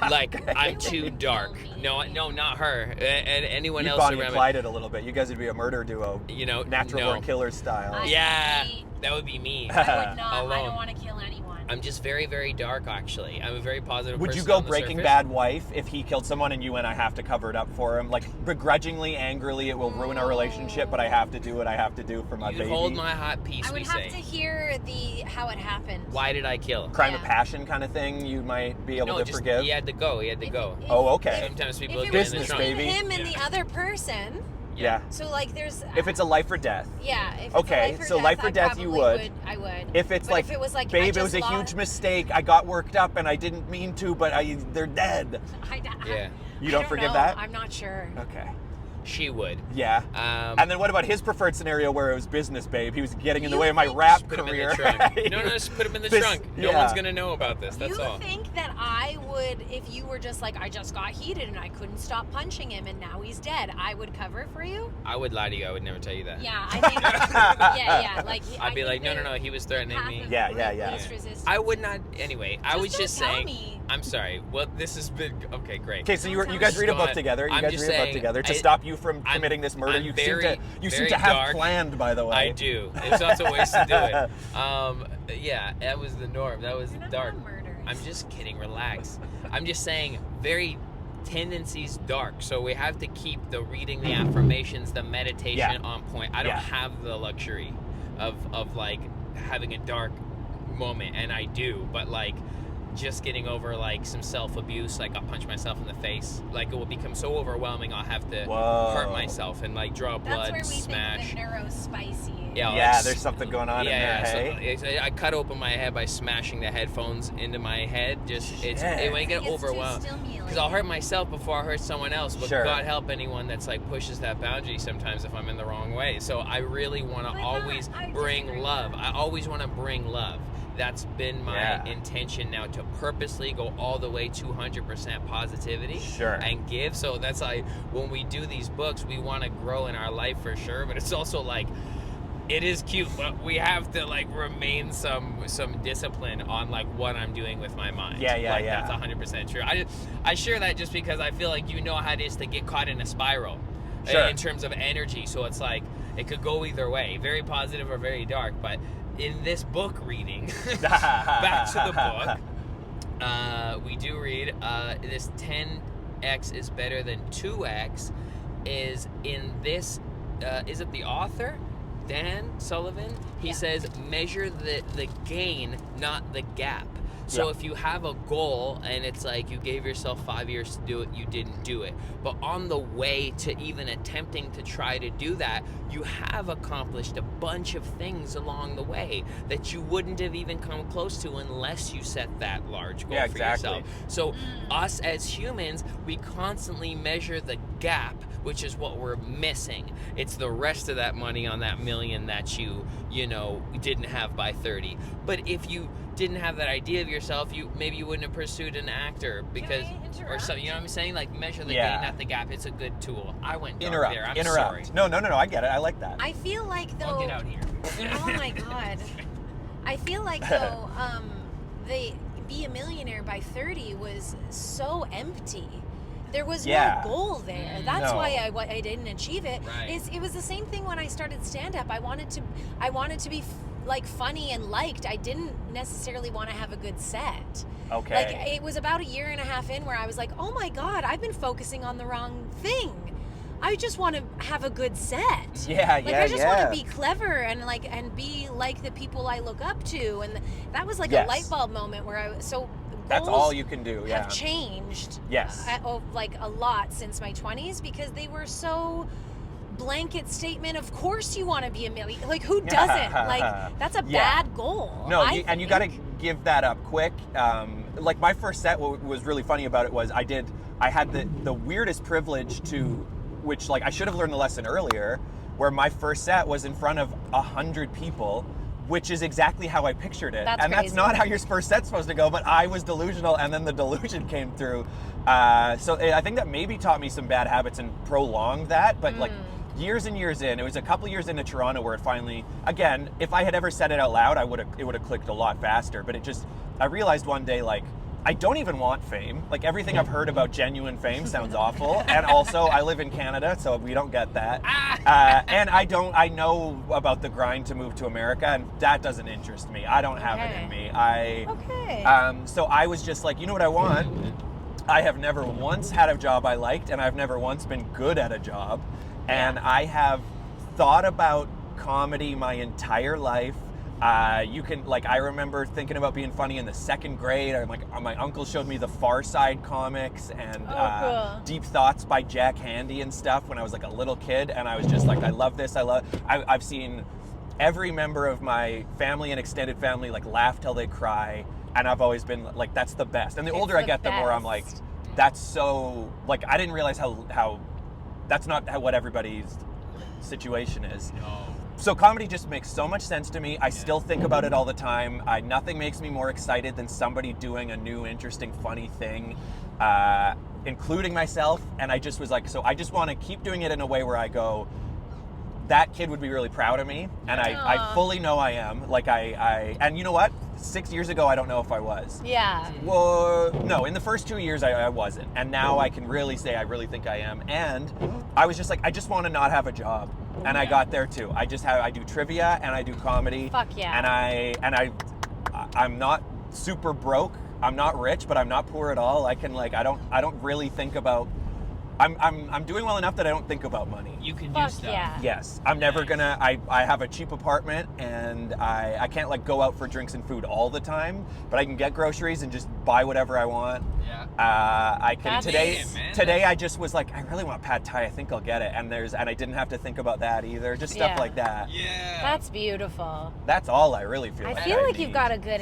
Like, I'm too dark. No, not her. And anyone You've else gone and around applied it a little bit. You guys would be a murder duo. me. You know, Natural no. born killer style. Yeah, that would be me. I would not. I Alone. don't want to kill anyone. I'm just very, very dark, actually. I'm a very positive Would person you go on the Breaking surface. Bad wife if he killed someone and you and I have to cover it up for him? Like, begrudgingly, angrily, it will ruin our relationship, but I have to do what I have to do for my You'd baby. hold my hot piece, I would we have say. to hear how it happened. Why did I kill? Crime of Yeah. passion kind of thing you might be able No, to just forgive? he had to go. He had to go. Oh, okay. Sometimes people If it get was in the Business, trunk. between baby. him and the other person, Yeah. so like there's. If it's a life or death. Yeah. If it's Okay, a life or so death, life or I death you probably would. I would. If it's But like, if it was like, I babe, it just was a lost- huge mistake. I got worked up and I didn't mean to, but they're dead. Yeah. You don't forgive know. that? I'm not sure. Okay. she would. Yeah. And then what about his preferred scenario where it was business, babe? He was getting in the way of my rap Put him in career. the trunk. No, just put him in the trunk. No one's gonna know about this. That's all. You think that I would, if you were just like, I just got heated and I couldn't stop punching him and now he's dead, I would cover for you? I would lie to you. I would never tell you that. Yeah, I think. yeah. Like I'd be like, no. He was threatening me. Yeah. I would not. Anyway, I was just saying. Me. I'm sorry. Well, this has been okay. Great. Okay, so you guys read a book together. You guys read a book together to stop you from committing this murder. You seem to have planned, by the way. I do. There's lots of ways to do it. Yeah, that was the norm. That was dark. I'm just kidding. Relax. I'm just saying, very tendencies dark. So we have to keep the reading, the affirmations, the meditation on point. I don't have the luxury of like having a dark moment, and I do, but like just getting over like some self-abuse, like I'll punch myself in the face, like it will become so overwhelming I'll have to hurt myself and like draw blood. That's where we smash. think the neurospicy. Yeah, there's something going on in there. Hey? So I cut open my head by smashing the headphones into my head. It might get overwhelmed because I'll hurt myself before I hurt someone else. But God help anyone that's like pushes that boundary sometimes if I'm in the wrong way. So I really want to always bring love. I always want to bring love. That's been my intention now, to purposely go all the way 200% positivity and give. So that's like when we do these books, we want to grow in our life for sure, but it's also like it is cute, but we have to like remain some discipline on like what I'm doing with my mind. That's 100% true. I share that just because I feel like you know how it is to get caught in a spiral in terms of energy. So it's like it could go either way, very positive or very dark, but in this book reading, back to the book, we do read this 10x is better than 2x is in this, is it the author? Dan Sullivan? He says, measure the gain, not the gap. So if you have a goal and it's like you gave yourself 5 years to do it, you didn't do it. But on the way to even attempting to try to do that, you have accomplished a bunch of things along the way that you wouldn't have even come close to unless you set that large goal for yourself. So us as humans, we constantly measure the gap, which is what we're missing. It's the rest of that money on that million that you didn't have by 30. But if you didn't have that idea of yourself, maybe you wouldn't have pursued an actor because or something. You know what I'm saying? Like measure the gain, not the gap. It's a good tool. I went dark there. I'm sorry. No. I get it. I like that. I feel like though. I'll get out here. Oh my God. I feel like though, the be a millionaire by 30 was so empty. There was no goal there. That's why I didn't achieve it. Right. It was the same thing when I started stand-up. I wanted to be like funny and liked. I didn't necessarily want to have a good set. Okay. Like it was about a year and a half in where I was like, oh my God, I've been focusing on the wrong thing. I just want to have a good set. I just want to be clever and be like the people I look up to. And that was like a light bulb moment where that's all you can do. Have changed. Like a lot since my 20s because they were so blanket statement. Of course you want to be a millionaire. Like who doesn't? Like that's a bad goal. No, and you got to give that up quick. Like my first set, what was really funny about it was I had the weirdest privilege to, which like I should have learned the lesson earlier, where my first set was in front of 100 people. Which is exactly how I pictured it. That's not how your first set's supposed to go, but I was delusional and then the delusion came through. So I think that maybe taught me some bad habits and prolonged that, but like years and years in, it was a couple years into Toronto where it finally, again, if I had ever said it out loud, it would have clicked a lot faster, but I realized one day like, I don't even want fame. Like everything I've heard about genuine fame sounds awful. And also I live in Canada, so we don't get that. And I know about the grind to move to America, and that doesn't interest me. I don't have it in me. So I was just like, you know what I want? I have never once had a job I liked, and I've never once been good at a job. And I have thought about comedy my entire life. I remember thinking about being funny in the second grade. My uncle showed me the Far Side comics and cool. Deep Thoughts by Jack Handy and stuff when I was like a little kid, and I was just like, I love this. I've seen every member of my family and extended family like laugh till they cry, and I've always been like, that's the best. And the older I get, the more I'm like, that's so, like, I didn't realize how that's not what everybody's situation is. No. So comedy just makes so much sense to me. I still think about it all the time. Nothing makes me more excited than somebody doing a new, interesting, funny thing, including myself. And I just was like, so I just want to keep doing it in a way where I go, that kid would be really proud of me. And I fully know I am. Like and you know what? 6 years ago, I don't know if I was. Yeah. Well, no, in the first 2 years, I wasn't. And now I can really say I really think I am. And I was just like, I just want to not have a job. And I got there too. I do trivia and I do comedy. Fuck yeah. I'm not super broke. I'm not rich, but I'm not poor at all. I don't really think about, I'm doing well enough that I don't think about money. You can Fuck do stuff. yeah. Yes, I'm never gonna. I have a cheap apartment, and I can't like go out for drinks and food all the time, but I can get groceries and just buy whatever I want. Yeah. I can That's today. it, man. Today I just was like, I really want pad thai. I think I'll get it, and I didn't have to think about that either. Just stuff Yeah. like that. Yeah. That's beautiful. That's all I really feel. I like feel like need. you've got a good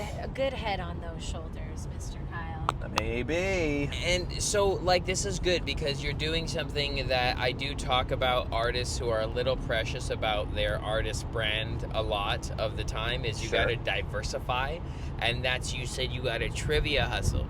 head on those shoulders, Mr. Kyle. Maybe. And so, like, this is good because you're doing something that I do talk about artists who are a little precious about their artist brand a lot of the time is you Sure. got to diversify. And that's, you said you got a trivia hustle.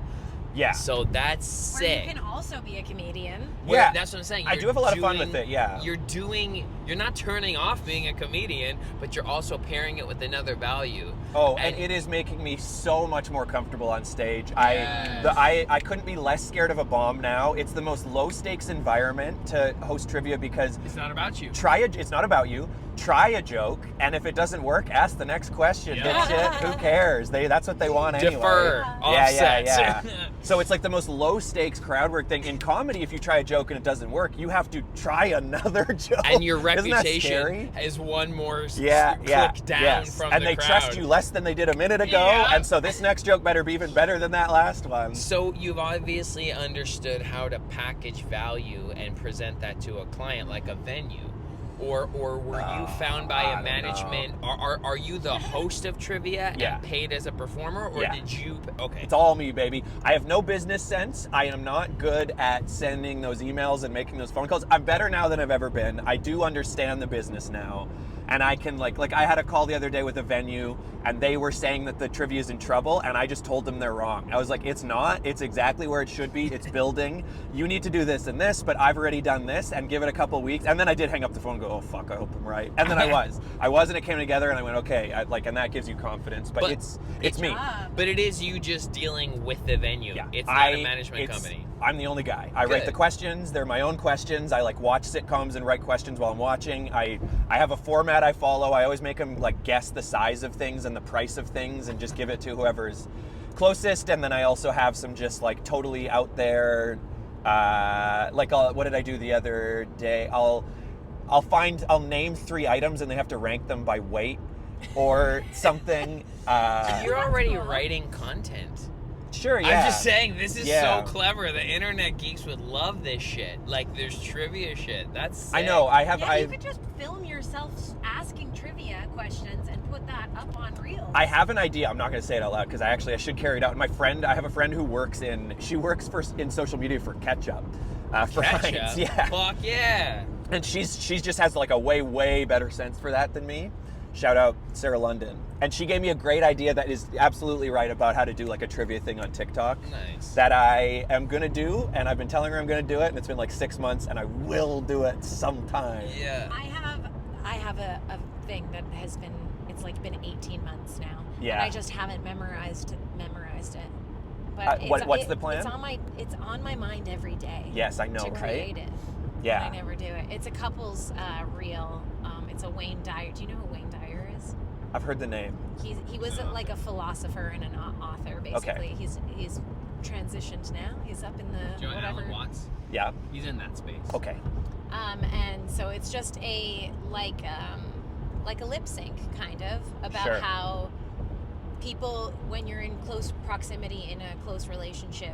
Yeah. So that's Or sick. you can also be a comedian. Yeah. That's what I'm saying. I do have a lot of fun with it, yeah. You're not turning off being a comedian, but you're also pairing it with another value. Oh, and it is making me so much more comfortable on stage. Yes. I couldn't be less scared of a bomb now. It's the most low stakes environment to host trivia because It's not about you. it's not about you. Try a joke, and if it doesn't work, ask the next question. Yeah. Dipshit, who cares? That's what they want anyway. Defer. Offset. Yeah. So it's like the most low stakes crowd work thing. In comedy, if you try a joke and it doesn't work, you have to try another joke. And your Isn't that reputation scary? is one more click down from and the they crowd. trust you less than they did a minute ago, Yeah. and so this next joke better be even better than that last one. So you've obviously understood how to package value and present that to a client like a venue. Or were you found by I a don't management? Are you the host of trivia Yeah. and paid as a performer, or Yeah. did you? Okay. It's all me, baby. I have no business sense. I am not good at sending those emails and making those phone calls. I'm better now than I've ever been. I do understand the business now. And I can like I had a call the other day with a venue and they were saying that the trivia is in trouble and I just told them they're wrong. I was like, it's not. It's exactly where it should be. It's building. You need to do this and this, but I've already done this, and give it a couple weeks. And then I did hang up the phone and go, oh fuck, I hope I'm right. And then I was and it came together and I went, okay, and that gives you confidence. But it's me. job. But it is you just dealing with the venue. Yeah. It's not a management company. I'm the only guy. I write the Good. questions. They're my own questions. I like watch sitcoms and write questions while I'm watching. I have a format I follow. I always make them like guess the size of things and the price of things and just give it to whoever's closest. And then I also have some just like totally out there, what did I do the other day? I'll name 3 items and they have to rank them by weight or something. You're already writing content. Sure, yeah. I'm just saying, this is Yeah. so clever. The internet geeks would love this shit. Like, there's trivia shit. That's sick. I know. You could just film yourself asking trivia questions and put that up on Reels. I have an idea. I'm not going to say it out loud because I should carry it out. I have a friend who works in social media for Ketchup. For Ketchup? Heinz, yeah. Fuck yeah. And she's just has like a way better sense for that than me. Shout out Sarah London. And she gave me a great idea that is absolutely right about how to do like a trivia thing on TikTok. Nice. That I am going to do, and I've been telling her I'm going to do it, and it's been like 6 months, and I will do it sometime. Yeah. I have a thing that has been, it's like been 18 months now. Yeah. And I just haven't memorized it. But what's the plan? It's on my mind every day. Yes, I know, to right? create it. Yeah. But I never do it. It's a couple's reel. It's a Wayne Dyer. Do you know who Wayne Dyer is? I've heard the name. He was like a philosopher and an author, basically. Okay. He's transitioned now. He's up in the Joe whatever. Alan Watts. Yeah. He's in that space. Okay. And so it's just a like a lip sync kind of about Sure. how people, when you're in close proximity in a close relationship,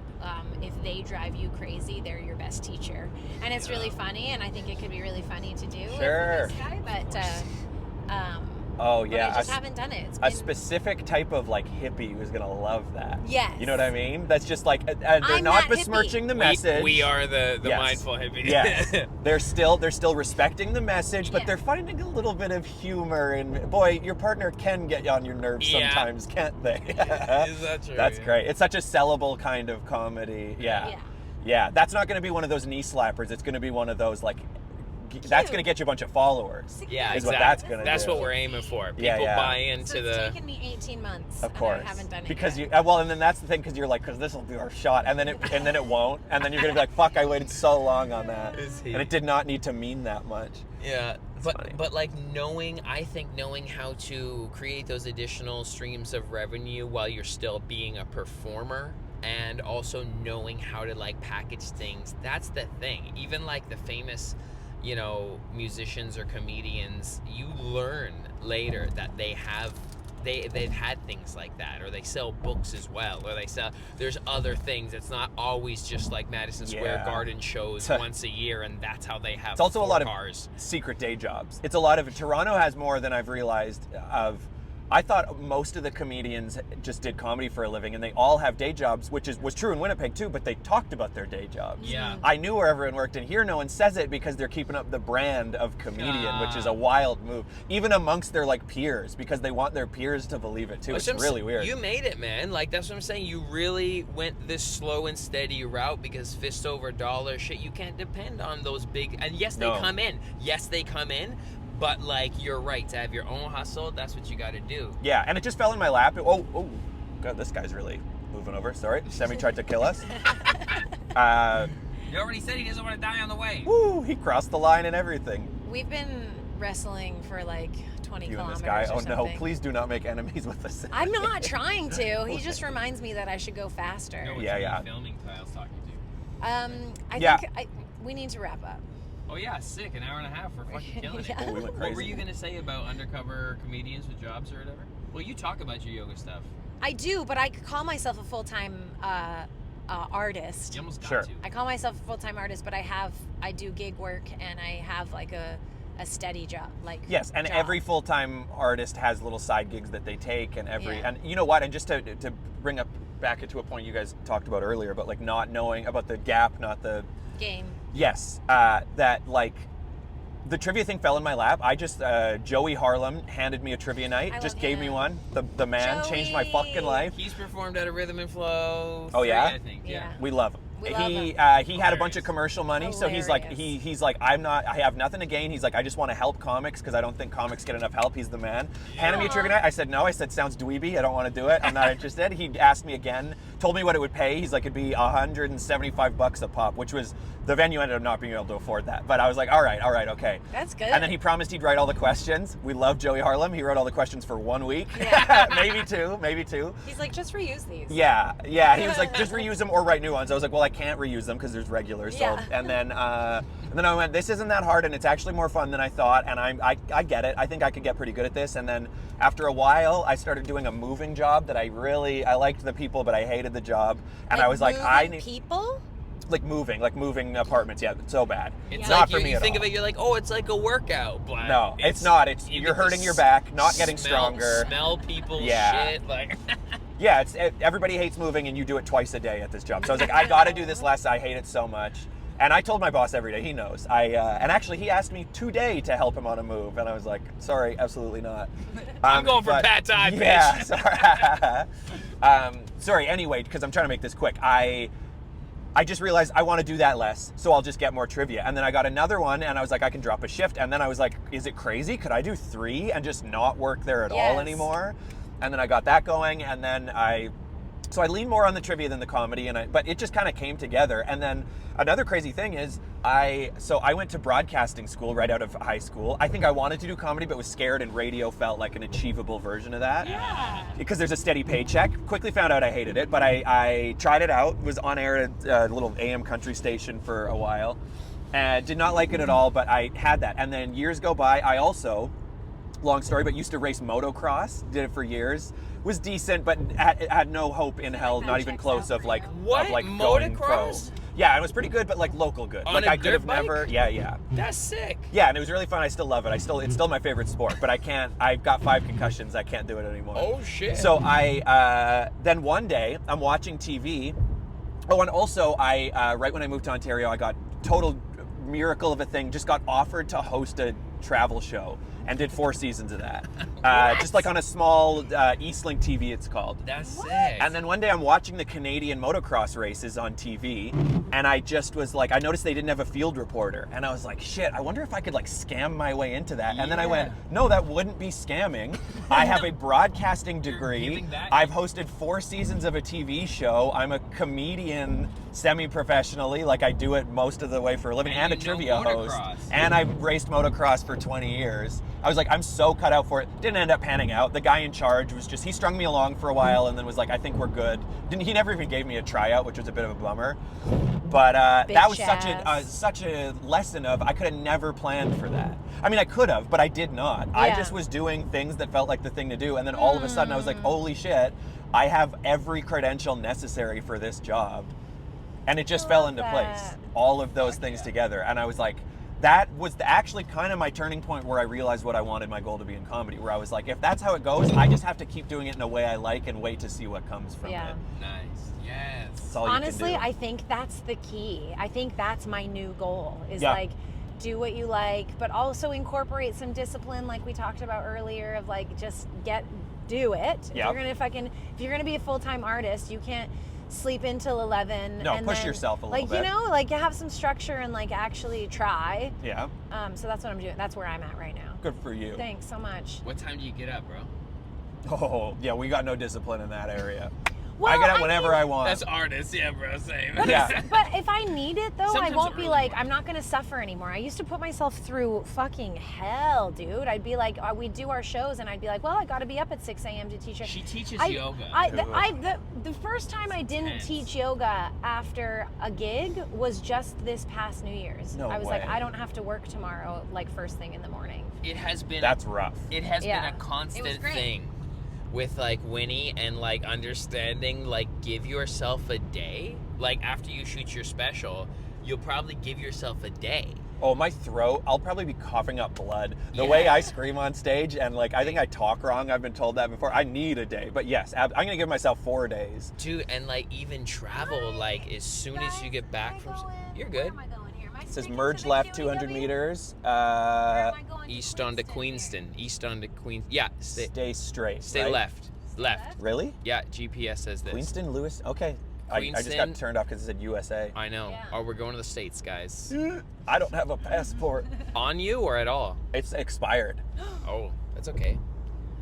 if they drive you crazy, they're your best teacher. And it's really funny, and I think it could be really funny to do Sure. with this guy. But Oh But yeah, I just haven't done it. It's a been... specific type of like hippie who's gonna love that. Yes. You know what I mean? That's just like they're I'm not that besmirching hippie. the message. We are the Yes. mindful hippie. Yes, they're still respecting the message, but Yeah. they're finding a little bit of humor. And boy, your partner can get on your nerves Yeah. sometimes, can't they? Is that true? That's Yeah. great. It's such a sellable kind of comedy. Yeah. Yeah. Yeah, that's not going to be one of those knee slappers. It's going to be one of those like, that's going to get you a bunch of followers. Yeah, is exactly. what that's going to That's do. what we're aiming for. People Yeah, yeah. buy into So it's the. taken me 18 months. Of course, And I haven't done it because yet. you well, and then that's the thing, because you're like, because this will be our shot, and then it won't, and then you're gonna be like, fuck, I waited so long on that, Is he? and it did not need to mean that much. Yeah, funny. but like knowing how to create those additional streams of revenue while you're still being a performer, and also knowing how to like package things, that's the thing. Even like the famous, you know, musicians or comedians, you learn later that they've had things like that, or they sell books as well, or there's other things. It's not always just like Madison Square Yeah. Garden shows once a year and that's how they have It's also a 4 lot cars. of secret day jobs. It's a lot of Toronto has more than I've realized of. I thought most of the comedians just did comedy for a living, and they all have day jobs, which was true in Winnipeg too, but they talked about their day jobs. Yeah. I knew where everyone worked, and here no one says it because they're keeping up the brand of comedian, which is a wild move, even amongst their like peers, because they want their peers to believe it too. It's really weird. You made it, man. Like, that's what I'm saying. You really went this slow and steady route, because fist over dollar shit, you can't depend on those big, and yes, they No. come in. Yes, they come in. But like, you're right, to have your own hustle, that's what you got to do. Yeah, and it just fell in my lap. Oh, God, this guy's really moving over. Sorry, Semi tried to kill us. You already said he doesn't want to die on the way. Woo, he crossed the line and everything. We've been wrestling for like 20 You and kilometers this guy. or Oh no, something. please do not make enemies with us. I'm not trying to. He just reminds me that I should go faster. No, it's Yeah, me yeah. filming Kyle's talking to. Yeah. think we need to wrap up. Oh yeah, sick. An hour and a half. We're fucking killing it. Yeah. Oh, we went What were crazy. you gonna say about undercover comedians with jobs or whatever? Well, you talk about your yoga stuff. I do, but I could call myself a full-time artist. You almost got Sure. to. I call myself a full-time artist, but I do gig work, and I have like a steady job. Like Yes, and job. every full-time artist has little side gigs that they take, and Yeah. and you know what? And just to bring up back to a point you guys talked about earlier, but like not knowing about the gap, not the game. yes, that like the trivia thing fell in my lap. I just Joey Harlem handed me a trivia night, I just love gave me him. one. The man changed my fucking Joey. life. He's performed at a Rhythm and Flow. Oh yeah, I think. Yeah. we love him. We love him. He had a bunch Hilarious. of commercial money, so he's like Hilarious. he's like I have nothing to gain. He's like, I just want to help comics because I don't think comics get enough help. He's the man. Handed me a trivia night. I said no. I said sounds dweeby. I don't want to do it. I'm not interested. He asked me again, told me what it would pay. He's like, it'd be $175 a pop, which was the venue ended up not being able to afford that. But I was like, all right, okay. That's good. And then he promised he'd write all the questions. We love Joey Harlem. He wrote all the questions for 1 week, Yeah. maybe two. He's like, just reuse these. Yeah. He was like, just reuse them or write new ones. I was like, well, I can't reuse them because there's regulars. So, Yeah. and then I went, this isn't that hard, and it's actually more fun than I thought. And I get it. I think I could get pretty good at this. And then after a while, I started doing a moving job that I liked the people, but I hated the job. And I was like, I need people. like moving apartments. Yeah, it's so bad. It's not like for me you at think all. of it, you're like, oh, it's like a workout, but No, it's not. It's you you're get to hurting your back, not getting stronger. Smell people's Yeah. shit, like. Yeah, everybody hates moving, and you do it twice a day at this job. So I was like, I got to do this less. I hate it so much. And I told my boss every day. He knows. And actually, he asked me today to help him on a move, and I was like, sorry, absolutely not. I'm going for pad thai, Yeah, bitch. sorry. Sorry. Anyway, because I'm trying to make this quick. I just realized I want to do that less, so I'll just get more trivia. And then I got another one, and I was like, I can drop a shift. And then I was like, is it crazy? Could I do 3 and just not work there at all Yes. anymore? And then I got that going, and then I lean more on the trivia than the comedy, but it just kind of came together. And then another crazy thing is, I went to broadcasting school right out of high school. I think I wanted to do comedy, but was scared, and radio felt like an achievable version of that. Yeah. Because there's a steady paycheck. Quickly found out I hated it, but I tried it out. Was on air at a little AM country station for a while, and did not like it at all. But I had that, and then years go by. I also, long story, but used to race motocross. Did it for years. Was decent, but had no hope in hell, that not even checks close out of for like you. What? of like going pro. Motocross? Yeah, it was pretty good, but like local good. On Like a I could dirt have bike? never. Yeah. That's sick. Yeah, and it was really fun. I still love it. It's still my favorite sport, but I can't. I've got 5 concussions. I can't do it anymore. Oh shit. So then one day I'm watching TV. Oh, and also I right when I moved to Ontario, I got total miracle of a thing. Just got offered to host a travel show and did 4 seasons of that. Just like on a small Eastlink TV, it's called. That's sick. And then one day I'm watching the Canadian motocross races on TV, and I just was like, I noticed they didn't have a field reporter, and I was like, shit, I wonder if I could like scam my way into that. And then I went, no, that wouldn't be scamming. I have a broadcasting degree. giving back. I've hosted 4 seasons of a TV show. I'm a comedian semi-professionally, like I do it most of the way for a living, and a you know trivia host. motocross. And I've raced motocross for 20 years. I was like, I'm so cut out for it. Didn't end up panning out. The guy in charge was just, he strung me along for a while and then was like, I think we're good. He never even gave me a tryout, which was a bit of a bummer. But that was such a lesson of, I could have never planned for that. I mean, I could have, but I did not. Yeah. I just was doing things that felt like the thing to do. And then all of a sudden I was like, holy shit, I have every credential necessary for this job. And it just fell into place. All of those things together. And I was like, that was actually kind of my turning point where I realized what I wanted my goal to be in comedy, where I was like, if that's how it goes, I just have to keep doing it in a way I like and wait to see what comes from it. Nice. Yes. That's all Honestly, you can do. I think that's the key. I think that's my new goal is Yeah. like do what you like, but also incorporate some discipline like we talked about earlier of like just do it. Yeah. If you're gonna be a full-time artist, you can't sleep until 11. No, and push then, yourself a little like, bit. You know, like you have some structure and like actually try. Yeah, So that's what I'm doing. That's where I'm at right now. good for you. Thanks so much. What time do you get up, bro? Oh, yeah, we got no discipline in that area. Well, I get up whenever I want. That's artist, yeah, bro. Same. Yeah. But if I need it though, Sometimes I won't be early like, morning. I'm not gonna suffer anymore. I used to put myself through fucking hell, dude. I'd be like, we'd do our shows and I'd be like, well, I gotta be up at 6 a.m. to teach. She teaches I- yoga. The first time I didn't Intense. teach yoga after a gig was just this past New Year's. No I was way. like, I don't have to work tomorrow, like first thing in the morning. It has been That's rough. it has Yeah. been a It was constant great. thing with like Winnie and like understanding like give yourself a day. Like after you shoot your special, you'll probably give yourself a day. Oh, my throat, I'll probably be coughing up blood. The way I scream on stage, and like, I think I talk wrong. I've been told that before. I need a day. But yes, I'm going to give myself 4 days. Dude, and like even travel, like as soon as you get back from you're good. Where am I going here? Am I It says sticking merge to the left QEW? 200 meters. Where am I going to East onto Queenston Queenston. East onto Queen. Yeah, Stay straight. stay right? left. Left. Really? Yeah, GPS says this. Queenston, Lewis? Okay. I just got Queenston. turned off because it said USA. I know. Yeah. Oh, we're going to the States, guys. I don't have a passport. On you or at all? It's expired. Oh, that's okay.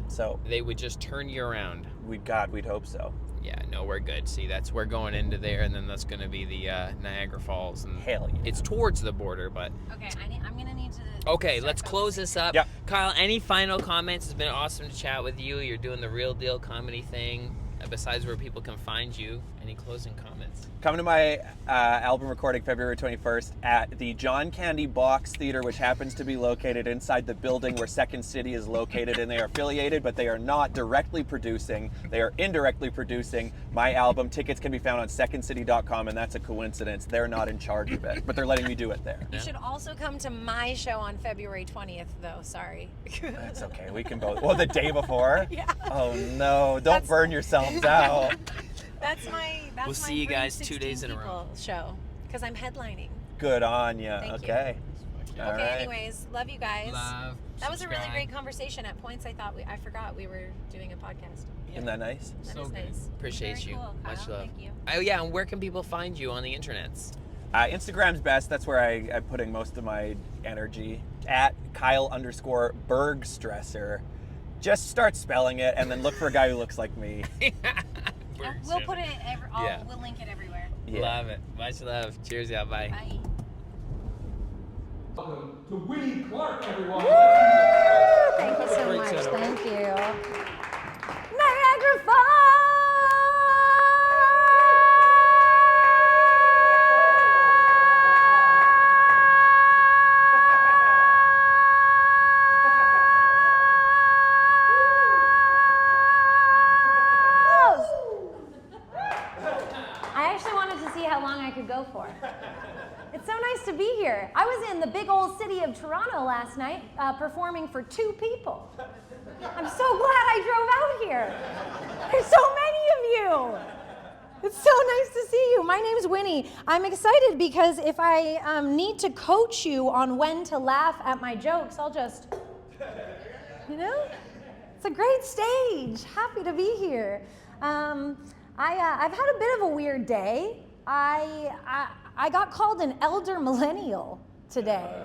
So, They would just turn you around. we'd hope so. Yeah, no, we're good. See, we're going into there, and then that's going to be the Niagara Falls, and Hell yeah. it's towards the border. But Okay, I'm gonna need to. okay, start let's close focusing. this up. Yep. Kyle, any final comments? It's been awesome to chat with you. You're doing the real deal comedy thing. Besides where people can find you, any closing comments? Come to my album recording February 21st at the John Candy Box Theater, which happens to be located inside the building where Second City is located, and they are affiliated, but they are not directly producing. They are indirectly producing my album. Tickets can be found on secondcity.com, and that's a coincidence. They're not in charge of it, but they're letting me do it there. You should also come to my show on February 20th, though. Sorry. That's okay. We can both. Well, the day before? Yeah. Oh, no. Don't That's- burn yourselves out. That's my. We'll see you guys 2 days in a row. Show because I'm headlining. Good on ya. Thank you. Okay. All Okay. right. Anyways, love you guys. Love. That was a really subscribe. great conversation. At points, I forgot we were doing a podcast. Isn't that nice? That So is good. nice. Appreciate Very you. Cool, Much Kyle. love. Thank you. Oh yeah, and where can people find you on the internets? Instagram's best. That's where I'm putting most of my energy. At Kyle_Bergstresser. Just start spelling it and then look for a guy who looks like me. We'll put it. Yeah. We'll link it everywhere. Yeah. Love it. Much love. Cheers, y'all. Bye. Bye. Welcome to Winnie Clark, everyone. Thank you so Great much. setup. Thank you. Niagara Falls! I actually wanted to see how long I could go for. was in the big old city of Toronto last night performing for 2 people. I'm so glad I drove out here. There's so many of you. It's so nice to see you. My name's Winnie. I'm excited because if I need to coach you on when to laugh at my jokes, I'll just, it's a great stage. Happy to be here. I've had a bit of a weird day. I got called an elder millennial today,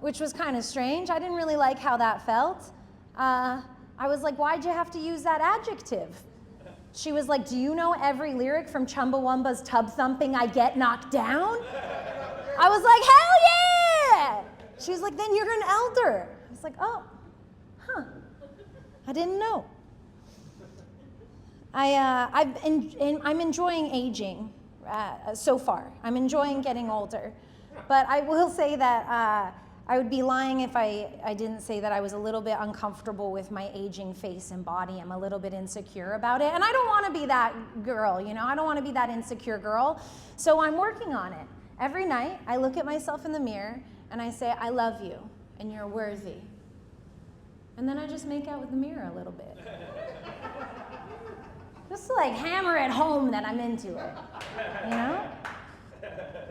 which was kind of strange. I didn't really like how that felt. I was like, why'd you have to use that adjective? She was like, do you know every lyric from Chumbawamba's Tub Thumping I Get Knocked Down? I was like, hell yeah! She was like, then you're an elder. I was like, oh, huh. I didn't know. I'm enjoying aging so far. I'm enjoying getting older. But I will say that I would be lying if I didn't say that I was a little bit uncomfortable with my aging face and body. I'm a little bit insecure about it. And I don't want to be that girl, I don't want to be that insecure girl. So I'm working on it. Every night, I look at myself in the mirror and I say, I love you and you're worthy. And then I just make out with the mirror a little bit. Just to like hammer it home that I'm into it,